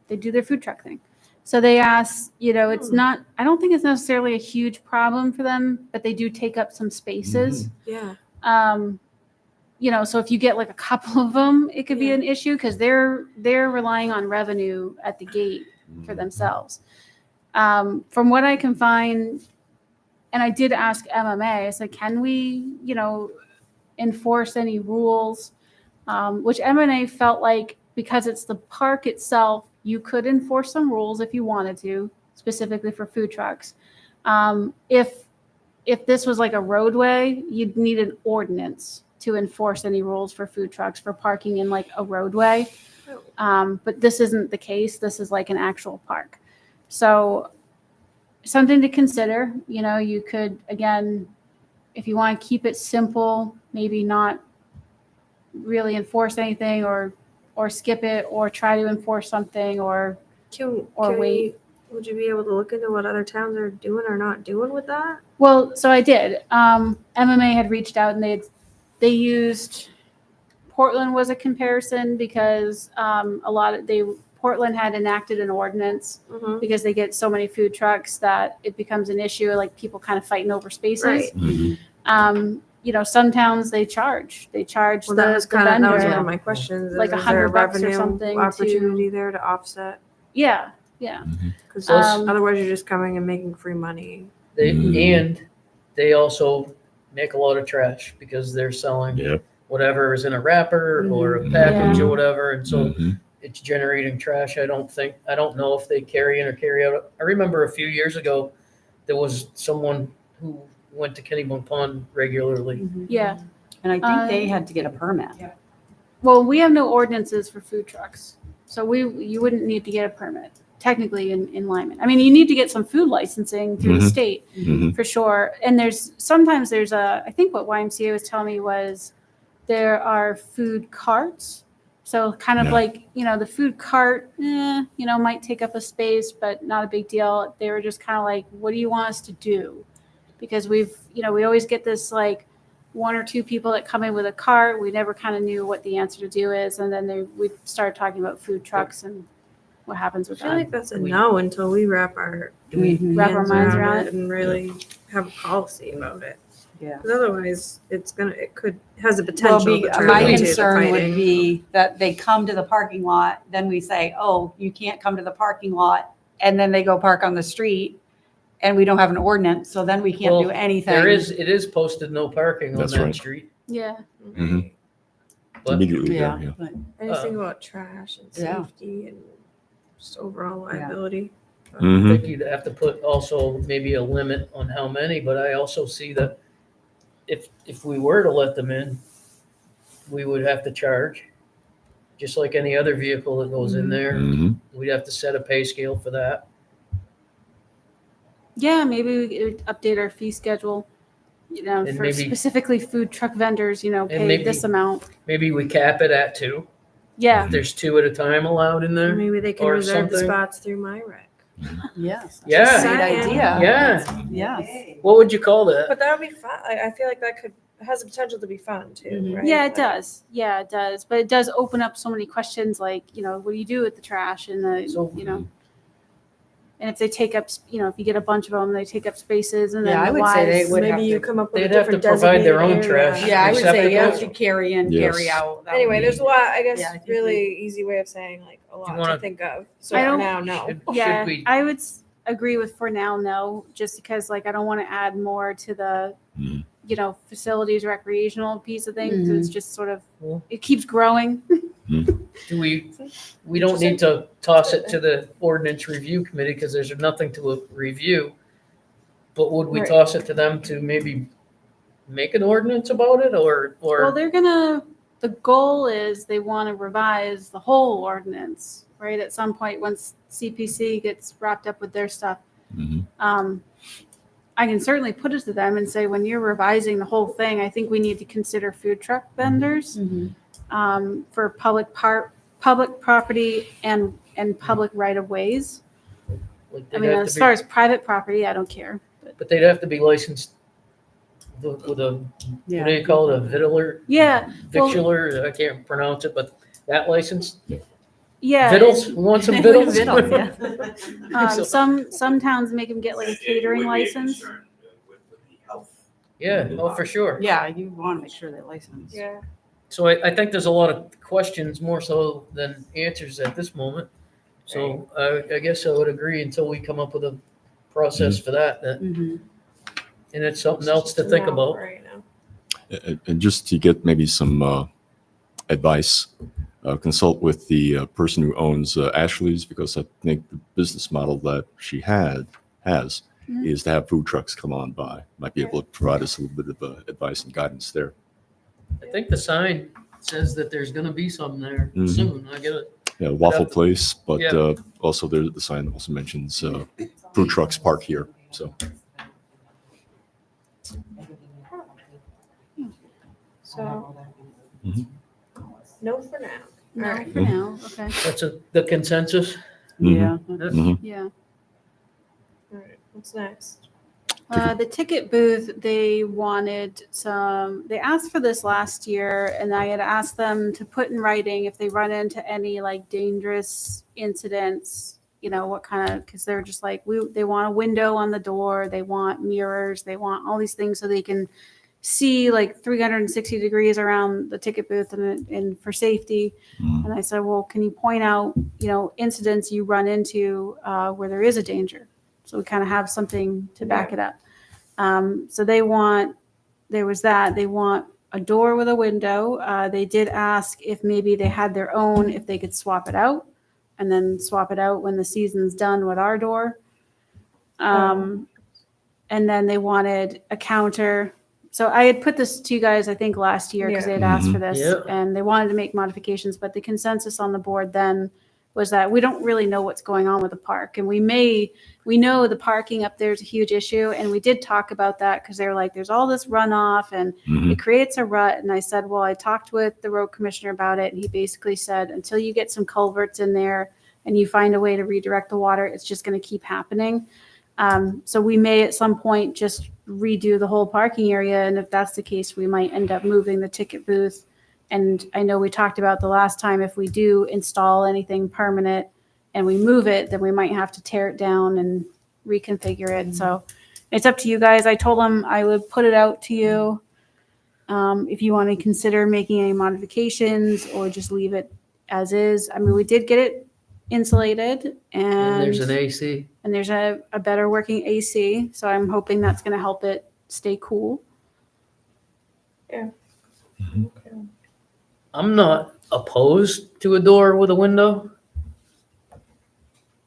they do their food truck thing. So they asked, it's not, I don't think it's necessarily a huge problem for them, but they do take up some spaces. Yeah. So if you get like a couple of them, it could be Yeah. an issue because they're relying on revenue at the gate for themselves. From what I can find, and I did ask MMA, I said, can we, enforce any rules? Which MMA felt like because it's the park itself, you could enforce some rules if you wanted to, specifically for food trucks. If this was like a roadway, you'd need an ordinance to enforce any rules for food trucks for parking in like a roadway. But this isn't the case. This is like an actual park. So something to consider, you could, again, if you want to keep it simple, maybe not really enforce anything or skip it or try to enforce something or wait. Would you be able to look into what other towns are doing or not doing with that? Well, so I did. MMA had reached out and they used Portland was a comparison because Portland had enacted an ordinance Mm-hmm. because they get so many food trucks that it becomes an issue, like people kind of fighting over spaces. Right. Mhm. Some towns they charge Well, the that was one vendor. of my questions. Like is there a $100 or revenue something to- opportunity there to offset? Yeah. Because Um, otherwise, you're just coming and making free money. And they also make a lot of trash because they're selling Yep. whatever is in a wrapper or a Mhm. package Yeah. or whatever. And so Mhm. it's generating trash. I don't know if they carry in or carry out. I remember a few years ago, there was someone who went to Kennybunk Pond regularly. Yeah. And I think they had to get a permit. Well, we have no ordinances for food trucks, so you wouldn't need to get a permit technically in Lyman. I mean, you need to get some food licensing through the Mhm. state Mhm. for sure. And sometimes there's I think what YMCA was telling me was there are food carts. So kind of Yeah. like, the food cart, might take up a space, but not a big deal. They were just kind of like, what do you want us to do? Because we always get this like one or two people that come in with a cart. We never kind of knew what the answer to do is. And then we started talking about food trucks and what happens I with feel that. like that's a no until we wrap our Wrap our hands minds around it and really have a policy about it. Yeah. Because otherwise, it has the Well, potential to turn my into the concern would fighting. be that they come to the parking lot, then we say, oh, you can't come to the parking lot, and then they go park on the street, and we don't have an ordinance, so then we can't do Well, anything. It is posted no parking on That's that right. street. Yeah. Mhm. But- Immediately Yeah, there, yeah. but I just think about trash and Yeah. safety and just overall Yeah. liability. I Mhm. think you'd have to put also maybe a limit on how many, but I also see that if we were to let them in, we would have to charge, just like any other vehicle that goes in there. Mhm. We'd have to set a pay scale for that. Yeah, maybe we could update our fee schedule, And for maybe- specifically food truck vendors, pay maybe- this amount. Maybe we cap it at 2. Yeah. If there's 2 at a time allowed in there. Maybe they can Or reserve the something. spots through my rec. yes. Yeah. Great Saying. idea. Yeah. Yes. What would you call that? But that would be fun. I feel like that has the potential to be fun too, Mhm. right? Yeah, it Like, does. Yeah, it does. But it does open up so many questions like, what do you do with the trash and So- And if they take up, if you get a bunch of them, they take up spaces and then Yeah, I the would say they Ys- would Maybe have you to- come up with a They'd have to different provide their own designated area. trash. Yeah, I would say you have to Receptacle. carry in, Yes. carry out. That Anyway, would there's be- a lot, I guess, Yeah, I think really easy way of saying like a lot wanna- to think of. So I for don't- now, no. Should Yeah, we, I would agree with for now, no, just because like I don't want to add more to the, Mhm. facilities recreational piece of things. 'Cause It's just sort of, Well- it keeps growing. do we don't need to toss it to the ordinance review committee because there's nothing to review. But would we Right. toss it to them to maybe make an ordinance about it Well, or, the goal is they want to revise the whole ordinance, right? At some point, once CPC gets wrapped up with their stuff. Mhm. I can certainly put it to them and say, when you're revising the whole thing, I think we need to consider food truck vendors Mhm. for public property and public right of ways. like, I they'd mean, have as to far be, as private property, I don't care. but they'd have to be licensed with a, what do you call it, a vittler, Yeah, well- victular, I can't pronounce it, but that license? yeah. Vittles, we want some vittles? Vittles, yeah. So- Some towns make them get like a catering license. With the health. Yeah, oh, for sure. Yeah, you want to make sure they're licensed. Yeah. So I think there's a lot of questions more so than answers at this moment. So I guess I would agree until we come up with a process for that, Mhm. and it's something else to think No, about. Right now. And just to get maybe some advice, consult with the person who owns Ashley's, because I think the business model that she has Mhm. is to have food trucks come on by. Might be able to provide us a little bit of advice and guidance there. I think the sign says that there's gonna be some there Mhm. soon. I get it. Yeah, Waffle Yeah. Place, but Yeah. also there's the sign also mentions food trucks park here. So So, Mhm. no for now. No, Alright. for now, okay, That's the consensus. Yeah. yeah. All right. What's next? The ticket booth, they asked for this last year, and I had asked them to put in writing if they run into any like dangerous incidents, what kind of, because they're just like, they want a window on the door, they want mirrors, they want all these things so they can see like 360 degrees around the ticket booth and for safety. Mhm. And I said, well, can you point out, incidents you run into where there is a danger? So we kind of have something to back it up. So there was that. They want a door with a window. They did ask if maybe they had their own, if they could swap it out and then swap it out when the season's done with our door. And then they wanted a counter. So I had put this to you guys, I think, last year because they had asked for this Yeah. and they wanted to make modifications, but the consensus on the board then was that we don't really know what's going on with the park. And we know the parking up there is a huge issue. And we did talk about that because they were like, there's all this runoff and Mhm. it creates a rut. And I said, well, I talked with the road commissioner about it. And he basically said, until you get some culverts in there and you find a way to redirect the water, it's just going to keep happening. So we may at some point just redo the whole parking area. And if that's the case, we might end up moving the ticket booth. And I know we talked about the last time, if we do install anything permanent and we move it, then we might have to tear it down and reconfigure it. So it's up to you guys. I told them I would put it out to you. If you want to consider making any modifications or just leave it as is. I mean, we did get it insulated And there's an and AC. there's a better working AC. So I'm hoping that's going to help it stay cool. I'm not opposed to a door with a window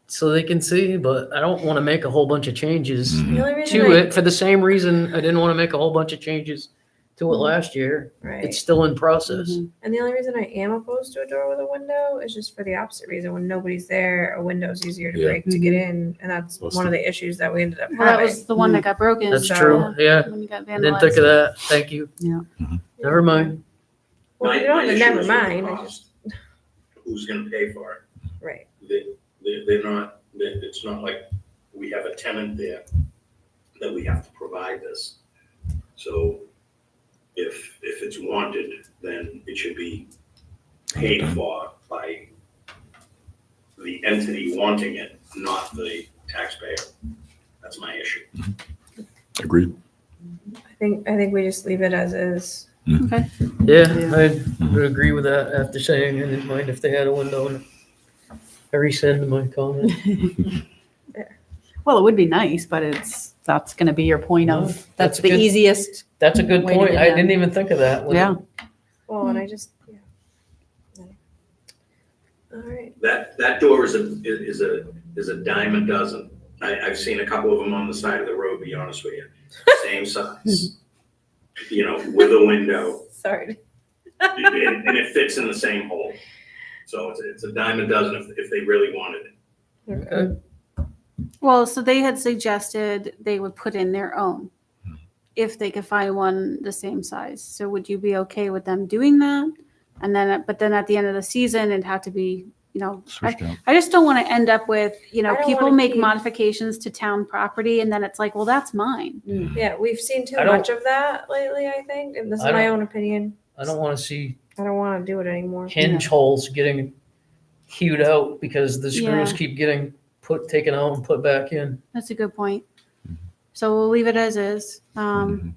so they can see, but I don't want to make a whole bunch of changes Mhm. The only reason to it for the same reason I didn't want to make a whole bunch of changes to it last year. Right. It's still in process. Mhm. And the only reason I am opposed to a door with a window is just for the opposite reason. When nobody's there, a window's easier to Yeah. break to get in, and that's Plus one of the issues that we ended up Well, that having. was the one that got broken. That's So- true. Yeah. When you got I didn't think of that. Thank you. Yeah. Never mind. Well, you don't have to issue never is with the mind. I cost. Who's gonna pay for it? Right. They're not, it's not like we have a tenant there that we have to provide this. So if it's wanted, then it should be paid for by the entity wanting it, not the taxpayer. That's my issue. Agreed. I think we just leave it as is. Okay. Yeah, I would agree with that after saying I didn't mind if they had a window. And I rescind my comment. Well, it would be nice, but that's going to be your point No, of, that's that's the good. easiest. That's a good Way to point. get I in. didn't even think of that. Yeah. Well, and I just, yeah. All right. That door is a dime a dozen. I've seen a couple of them on the side of the road, to be honest with you. Same size, with a window, Sorry. and it fits in the same hole. So it's a dime a dozen if they really wanted it. Okay. Well, so they had suggested they would put in their own if they could find one the same size. So would you be okay with them doing that? And then, but then at the end of the season, it'd have to be, Switched out. I just don't want to end up with, I don't people wanna make keep- modifications to town property and then it's like, well, that's mine. Yeah, we've seen too I don't- much of that lately, I think, and this is I my don't- own opinion. I don't want to see I don't want to do it anymore. hinge holes getting hewed out because the screws Yeah. keep getting taken out and put back in. That's a good point. So we'll leave it as is. Mhm.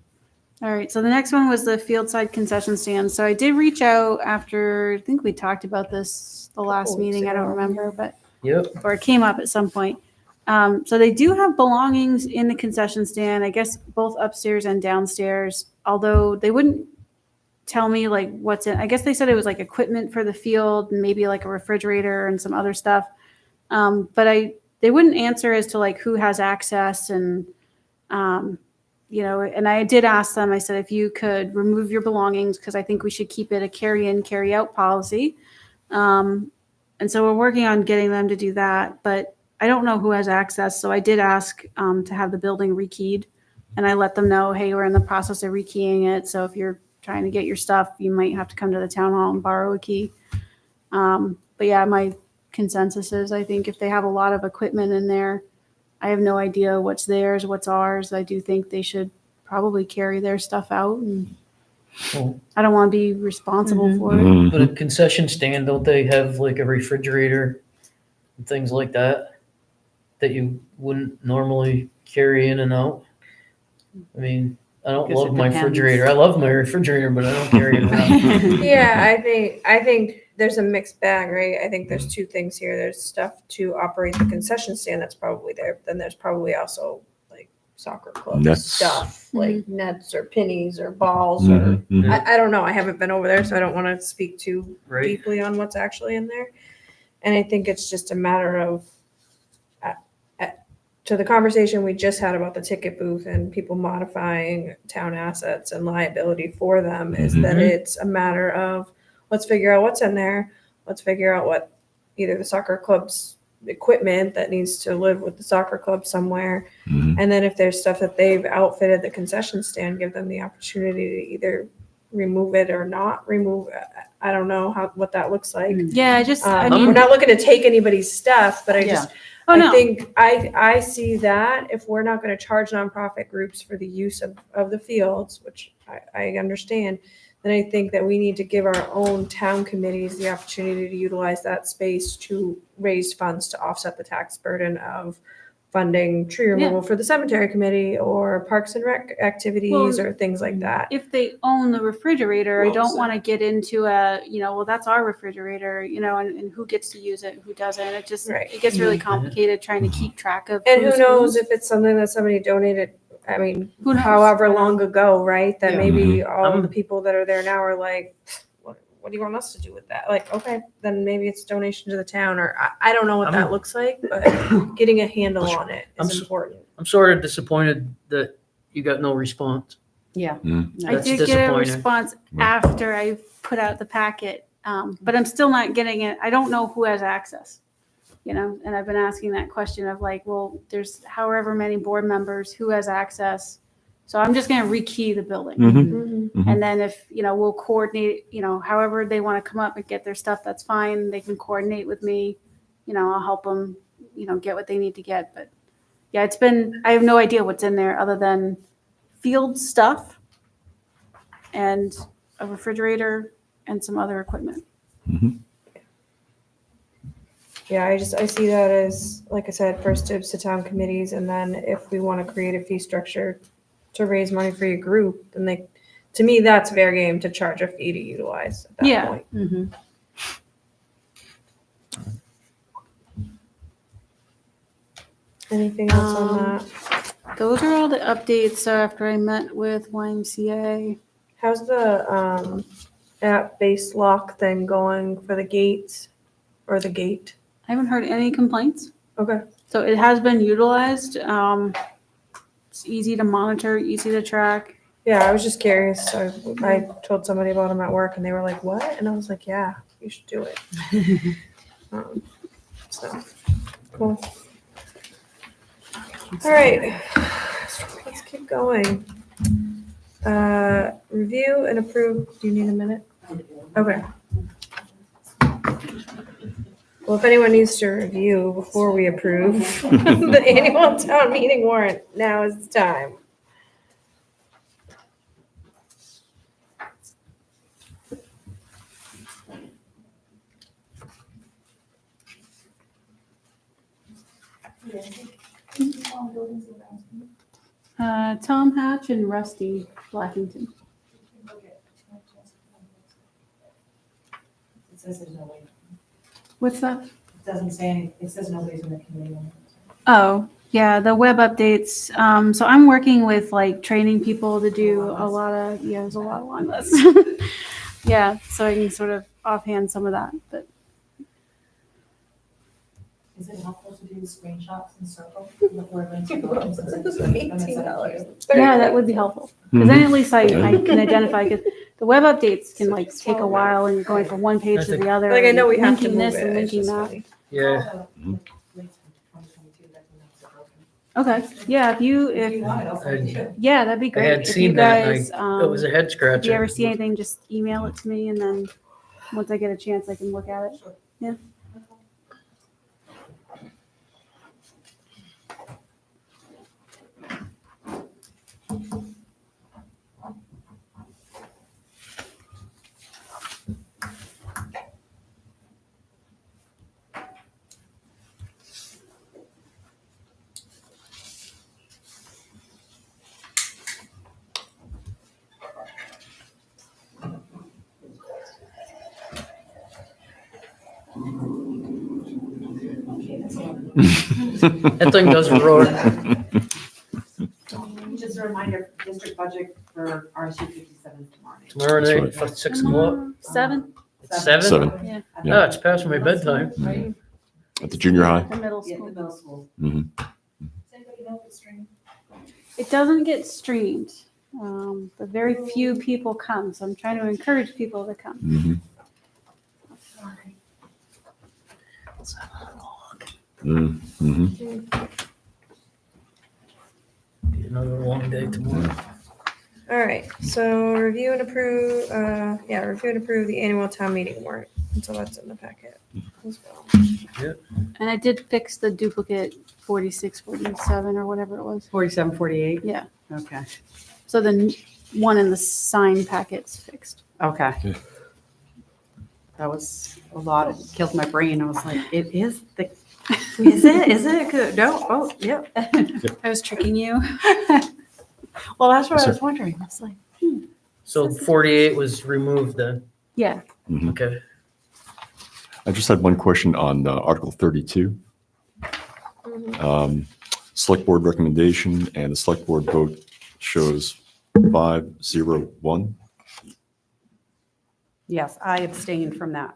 All right, so the next one was the field side concession stand. So I did reach out after, I think we talked about this the last Couple weeks meeting, I don't ago. remember, but, Yep. or it came up at some point. So they do have belongings in the concession stand, I guess both upstairs and downstairs, although they wouldn't tell me like what's in, I guess they said it was like equipment for the field and maybe like a refrigerator and some other stuff. But they wouldn't answer as to like who has access and, and I did ask them, I said, if you could remove your belongings, because I think we should keep it a carry in, carry out policy. And so we're working on getting them to do that, but I don't know who has access. So I did ask to have the building rekeyed and I let them know, hey, we're in the process of rekeying it. So if you're trying to get your stuff, you might have to come to the town hall and borrow a key. But yeah, my consensus is I think if they have a lot of equipment in there, I have no idea what's theirs, what's ours. I do think they should probably carry their stuff out. And Well, I don't want to be responsible for it. Mhm. but a concession stand, don't they have like a refrigerator and things like that that you wouldn't normally carry in and out? I mean, I don't Guess love it my depends. refrigerator. I love my refrigerator, but I don't carry it around. Yeah, I think there's a mixed bag, right? I think there's two things here. There's stuff to operate the concession stand that's probably there, but then there's probably also like soccer club Nets. stuff, like nets or pennies or balls Mhm, mhm. or I don't know. I haven't been over there, so I don't want to speak too Right. deeply on what's actually in there. And I think it's just a matter of to the conversation we just had about the ticket booth and people modifying town assets and liability for them is that Mhm. it's a matter of let's figure out what's in there. Let's figure out what either the soccer club's equipment that needs to live with the soccer club somewhere. Mhm. And then if there's stuff that they've outfitted the concession stand, give them the opportunity to either remove it or not remove it. I don't know what that looks like. Yeah, I just, I We're mean, not looking to take anybody's stuff, but I just, oh I no, think I see that if we're not going to charge nonprofit groups for the use of the fields, which I understand, then I think that we need to give our own town committees the opportunity to utilize that space to raise funds to offset the tax burden of funding tree removal for the cemetery committee or parks and rec activities or things like that. if they own the refrigerator, I Well don't said. want to get into well, that's our refrigerator, and who gets to use it, who doesn't. It just, Right. it gets really complicated trying to keep track of. And who who's knows who. if it's something that somebody donated, I mean, Who knows? however long ago, right? That Yeah. maybe all I'm- the people that are there now are like, what do you want us to do with that? Like, okay, then maybe it's donation to the town, or I don't know what that I'm- looks like, but getting a handle on it I'm is s- important. I'm sort of disappointed that you got no response. Yeah. I That's did get a disappointing. response after I put out the packet, but I'm still not getting it. I don't know who has access, and I've been asking that question of like, well, there's however many board members, who has access? So I'm just going to rekey the building. Mhm. Mhm. And then if, we'll coordinate, however they want to come up and get their stuff, that's fine. They can coordinate with me. I'll help them, get what they need to get. But yeah, I have no idea what's in there other than field stuff and a refrigerator and some other equipment. Mhm. Yeah, I see that as, like I said, first dibs to town committees, and then if we want to create a fee structure to raise money for your group, then to me, that's fair game to charge a fee to utilize at that Yeah. point. Mhm. Anything else on Um, that? Those are all the updates after I met with YMCA. How's the app-based lock thing going for the gates or the gate? I haven't heard any complaints. Okay. So it has been utilized. It's easy to monitor, easy to track. Yeah, I was just curious. I told somebody about them at work, and they were like, "What?" And I was like, "Yeah, you should do it." So cool. All right, let's keep going. Review and approve. Do you need a minute? Okay. Well, if anyone needs to review before we approve the annual town meeting warrant, now is the time. Tom Hatch and Rusty Blackington. It says there's no way. What's that? It doesn't say anything. It says nobody's in the committee. Oh, yeah, the web updates. So I'm working with like training people to do a lot of, yeah, there's a lot on this. Yeah, so I can sort of offhand some of that, but Is it helpful to do screenshots and circle? $18. yeah, that would be helpful. Because then at least I can identify, because the web updates can like take a while and you're going from one page to the other. Like I know we and have to linking move this it. and It's linking just that. funny. Yeah. Okay, yeah, if yeah, that'd be I great. had If seen you that, guys, and it was a head if you scratcher. ever see anything, just email it to me, and then once I get a chance, I can look at it. Yeah. That thing does roar. Just a reminder, district budget for RSU 57 tomorrow night. Tomorrow That's night, right. for 6 o'clock. 7, It's 7? Seven. Yeah. Oh, it's past my bedtime. At the junior high. the middle Yeah, school. the middle school. Mhm. Does anybody know if it's streaming? It doesn't get streamed, but very few people come, so I'm trying to encourage people to come. Mhm. Mm, mhm. Be another long day tomorrow. All right, so review and approve the annual town meeting warrant. And so that's in the packet as well. And I did fix the duplicate 46, 47, or whatever it was. 47, 48? Yeah, Okay. so the one in the sign packet's fixed. Okay. Okay. That was a lot. It killed my brain. I was like, it is the, is it? Is it? Good. No. Oh, yep. I was tricking you. Well, that's what I Sir. was wondering. I was like, So 48 was removed then. Yeah, Okay. I just had one question on Article 32. Select board recommendation and the select board vote shows 501. yes, I abstained from that.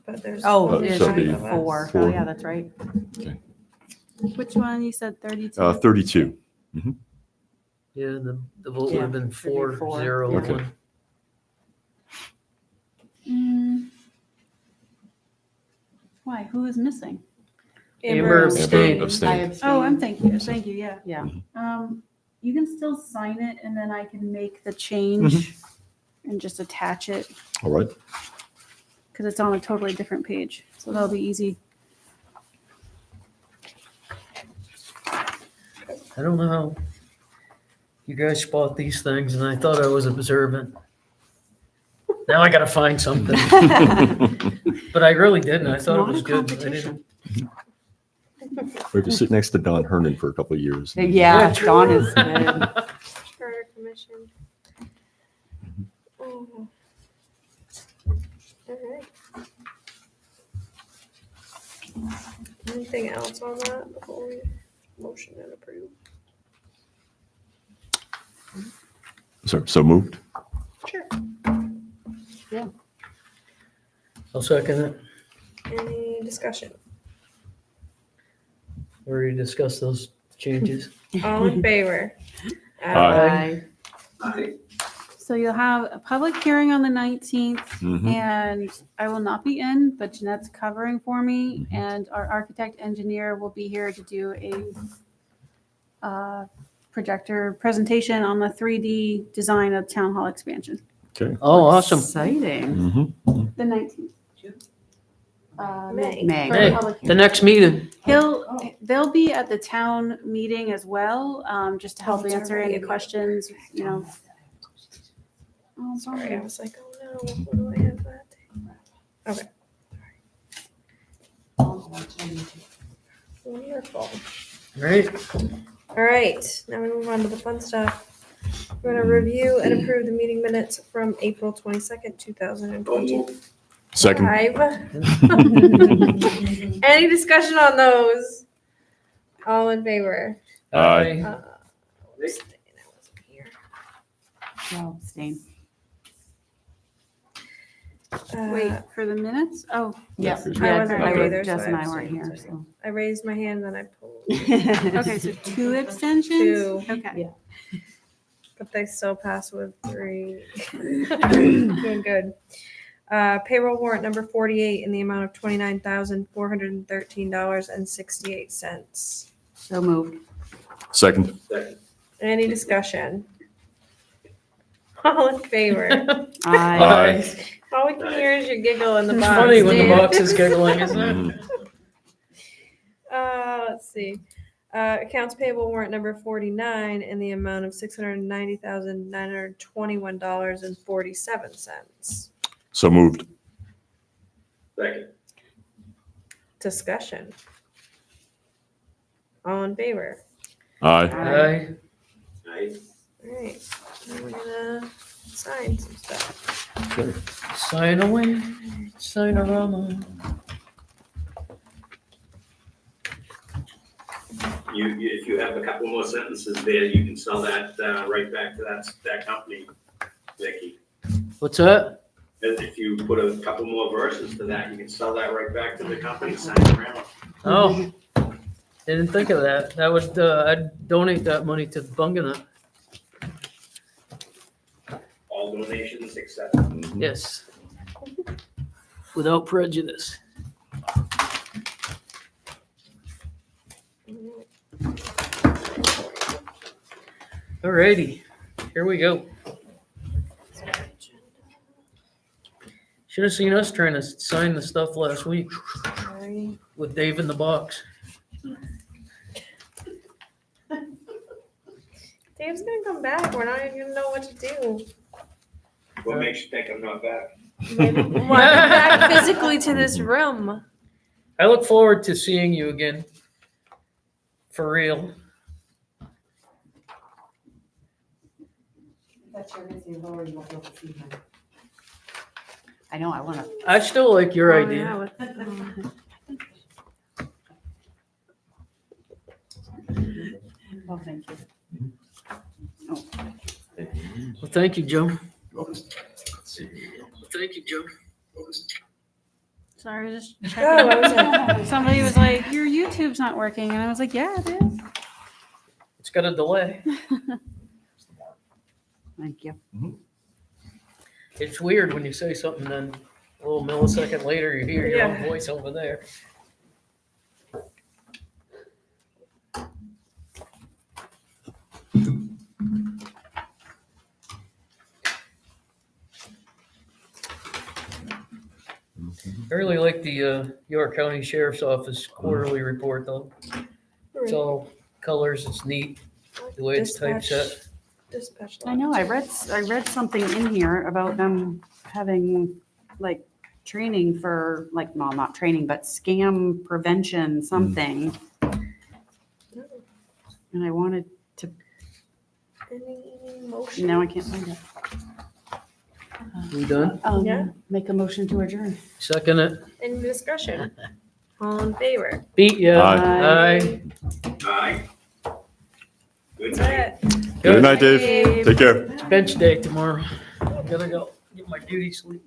But there's. Oh, Oh, it's so the 4. Oh, four. yeah, that's right. which one? You said 32? 32. Yeah, the vote would have been should be 4, 4-0. yeah. Okay. Why? Who is missing? Amber Amber abstained. I abstained. abstained. Oh, I'm thank you. Thank you. Yeah. Yeah. You can still sign it, and then I can make the change and just attach it All right. because it's on a totally different page. So that'll be easy. I don't know how you guys spot these things, and I thought I was observant. Now I gotta find something. But I really didn't. I It's thought it not was a good. I competition. didn't, We have to sit next to Don Hernan for a couple of years. Yeah, true. Dawn is good. Charter Commission. Oh. All right. Anything else on that before we motion and approve? So moved. Sure. I'll second it. Any discussion? We already discussed those changes. All in favor? Aye. So you'll have a public hearing on the 19th, Mhm. and I will not be in, but Jeanette's covering for me, and our architect engineer will be here to do a projector presentation on the 3D design of town hall expansion. Okay. Oh, awesome. Exciting. Mhm. The 19th. May. May. For the Hey, public the hearing. next meeting. They'll be at the town meeting as well, just to help that's answer right. any questions, you know. Oh, Sorry, I sorry. was like, oh no, what do I have that? Okay. Wonderful. Right? All right, now we move on to the fun stuff. We're gonna review and approve the meeting minutes from April 22nd, 2025. Second. Any discussion on those? All in favor? Aye. Abstain, I wasn't here. Well, abstain. Wait, Uh, for the minutes? Oh, Yes. I Yeah, wasn't I here was- either, Jess so and I I weren't abstained, here, so so. I raised my hand, then I pulled, okay, so 2 abstentions? Two. Okay. but they still pass with 3. Doing good. Payroll warrant number 48 in the amount of $29,413.68. So moved. Second. Any discussion? All in favor? Aye. All we can hear is your giggle in the It's box. funny when the Dan. box is giggling, isn't it? Mhm. Let's see. Accounts payable warrant number 49 in the amount of $690,921.47. So moved. Second. Discussion. All in favor? Aye. Aye. Aye. All right. Now we're gonna sign some stuff. Okay. Sign away, sign-a-rama. If you have a couple more sentences there, you can sell that, right back to that company, Vicky. What's that? And if you put a couple more verses to that, you can sell that right back to the company, sign it around. Oh, didn't think of that. That would, I'd donate that money to Bunganut. All donations accepted. Mhm. Yes. Without prejudice. Alrighty, here we go. Should have seen us trying to sign the stuff last week Sorry. with Dave in the box. Dave's gonna come back. We're not even gonna know what to do. What makes you think I'm not back? Welcome back physically to this room. I look forward to seeing you again. For real. I know, I want to. I still like your Oh, idea. yeah, with- Oh, thank you. Well, thank you, Joe. Thank you, Joe. Sorry, just Oh, checking. what was that? Somebody was like, your YouTube's not working. And I was like, yeah, it is. It's got a delay. Thank you. It's weird when you say something, then a little millisecond later, you hear your own Yeah. voice over there. I really like the York County Sheriff's Office quarterly report, though. It's all colors, it's neat, the way it's typeset. Dispatch. I know, I read something in here about them having like training for like, well, not training, but scam prevention, something. And I wanted, Any motion? now I can't find it. We done? Yeah. Make a motion to adjourn. Second it. Any discussion? All in favor? Beat ya. Aye. Aye. Good That's night. it. Good night, Dave. Take care. Bench day tomorrow. Gotta go get my beauty sleep.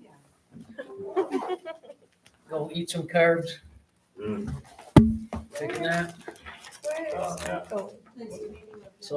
Go eat some carbs. Take a nap. Where is that going?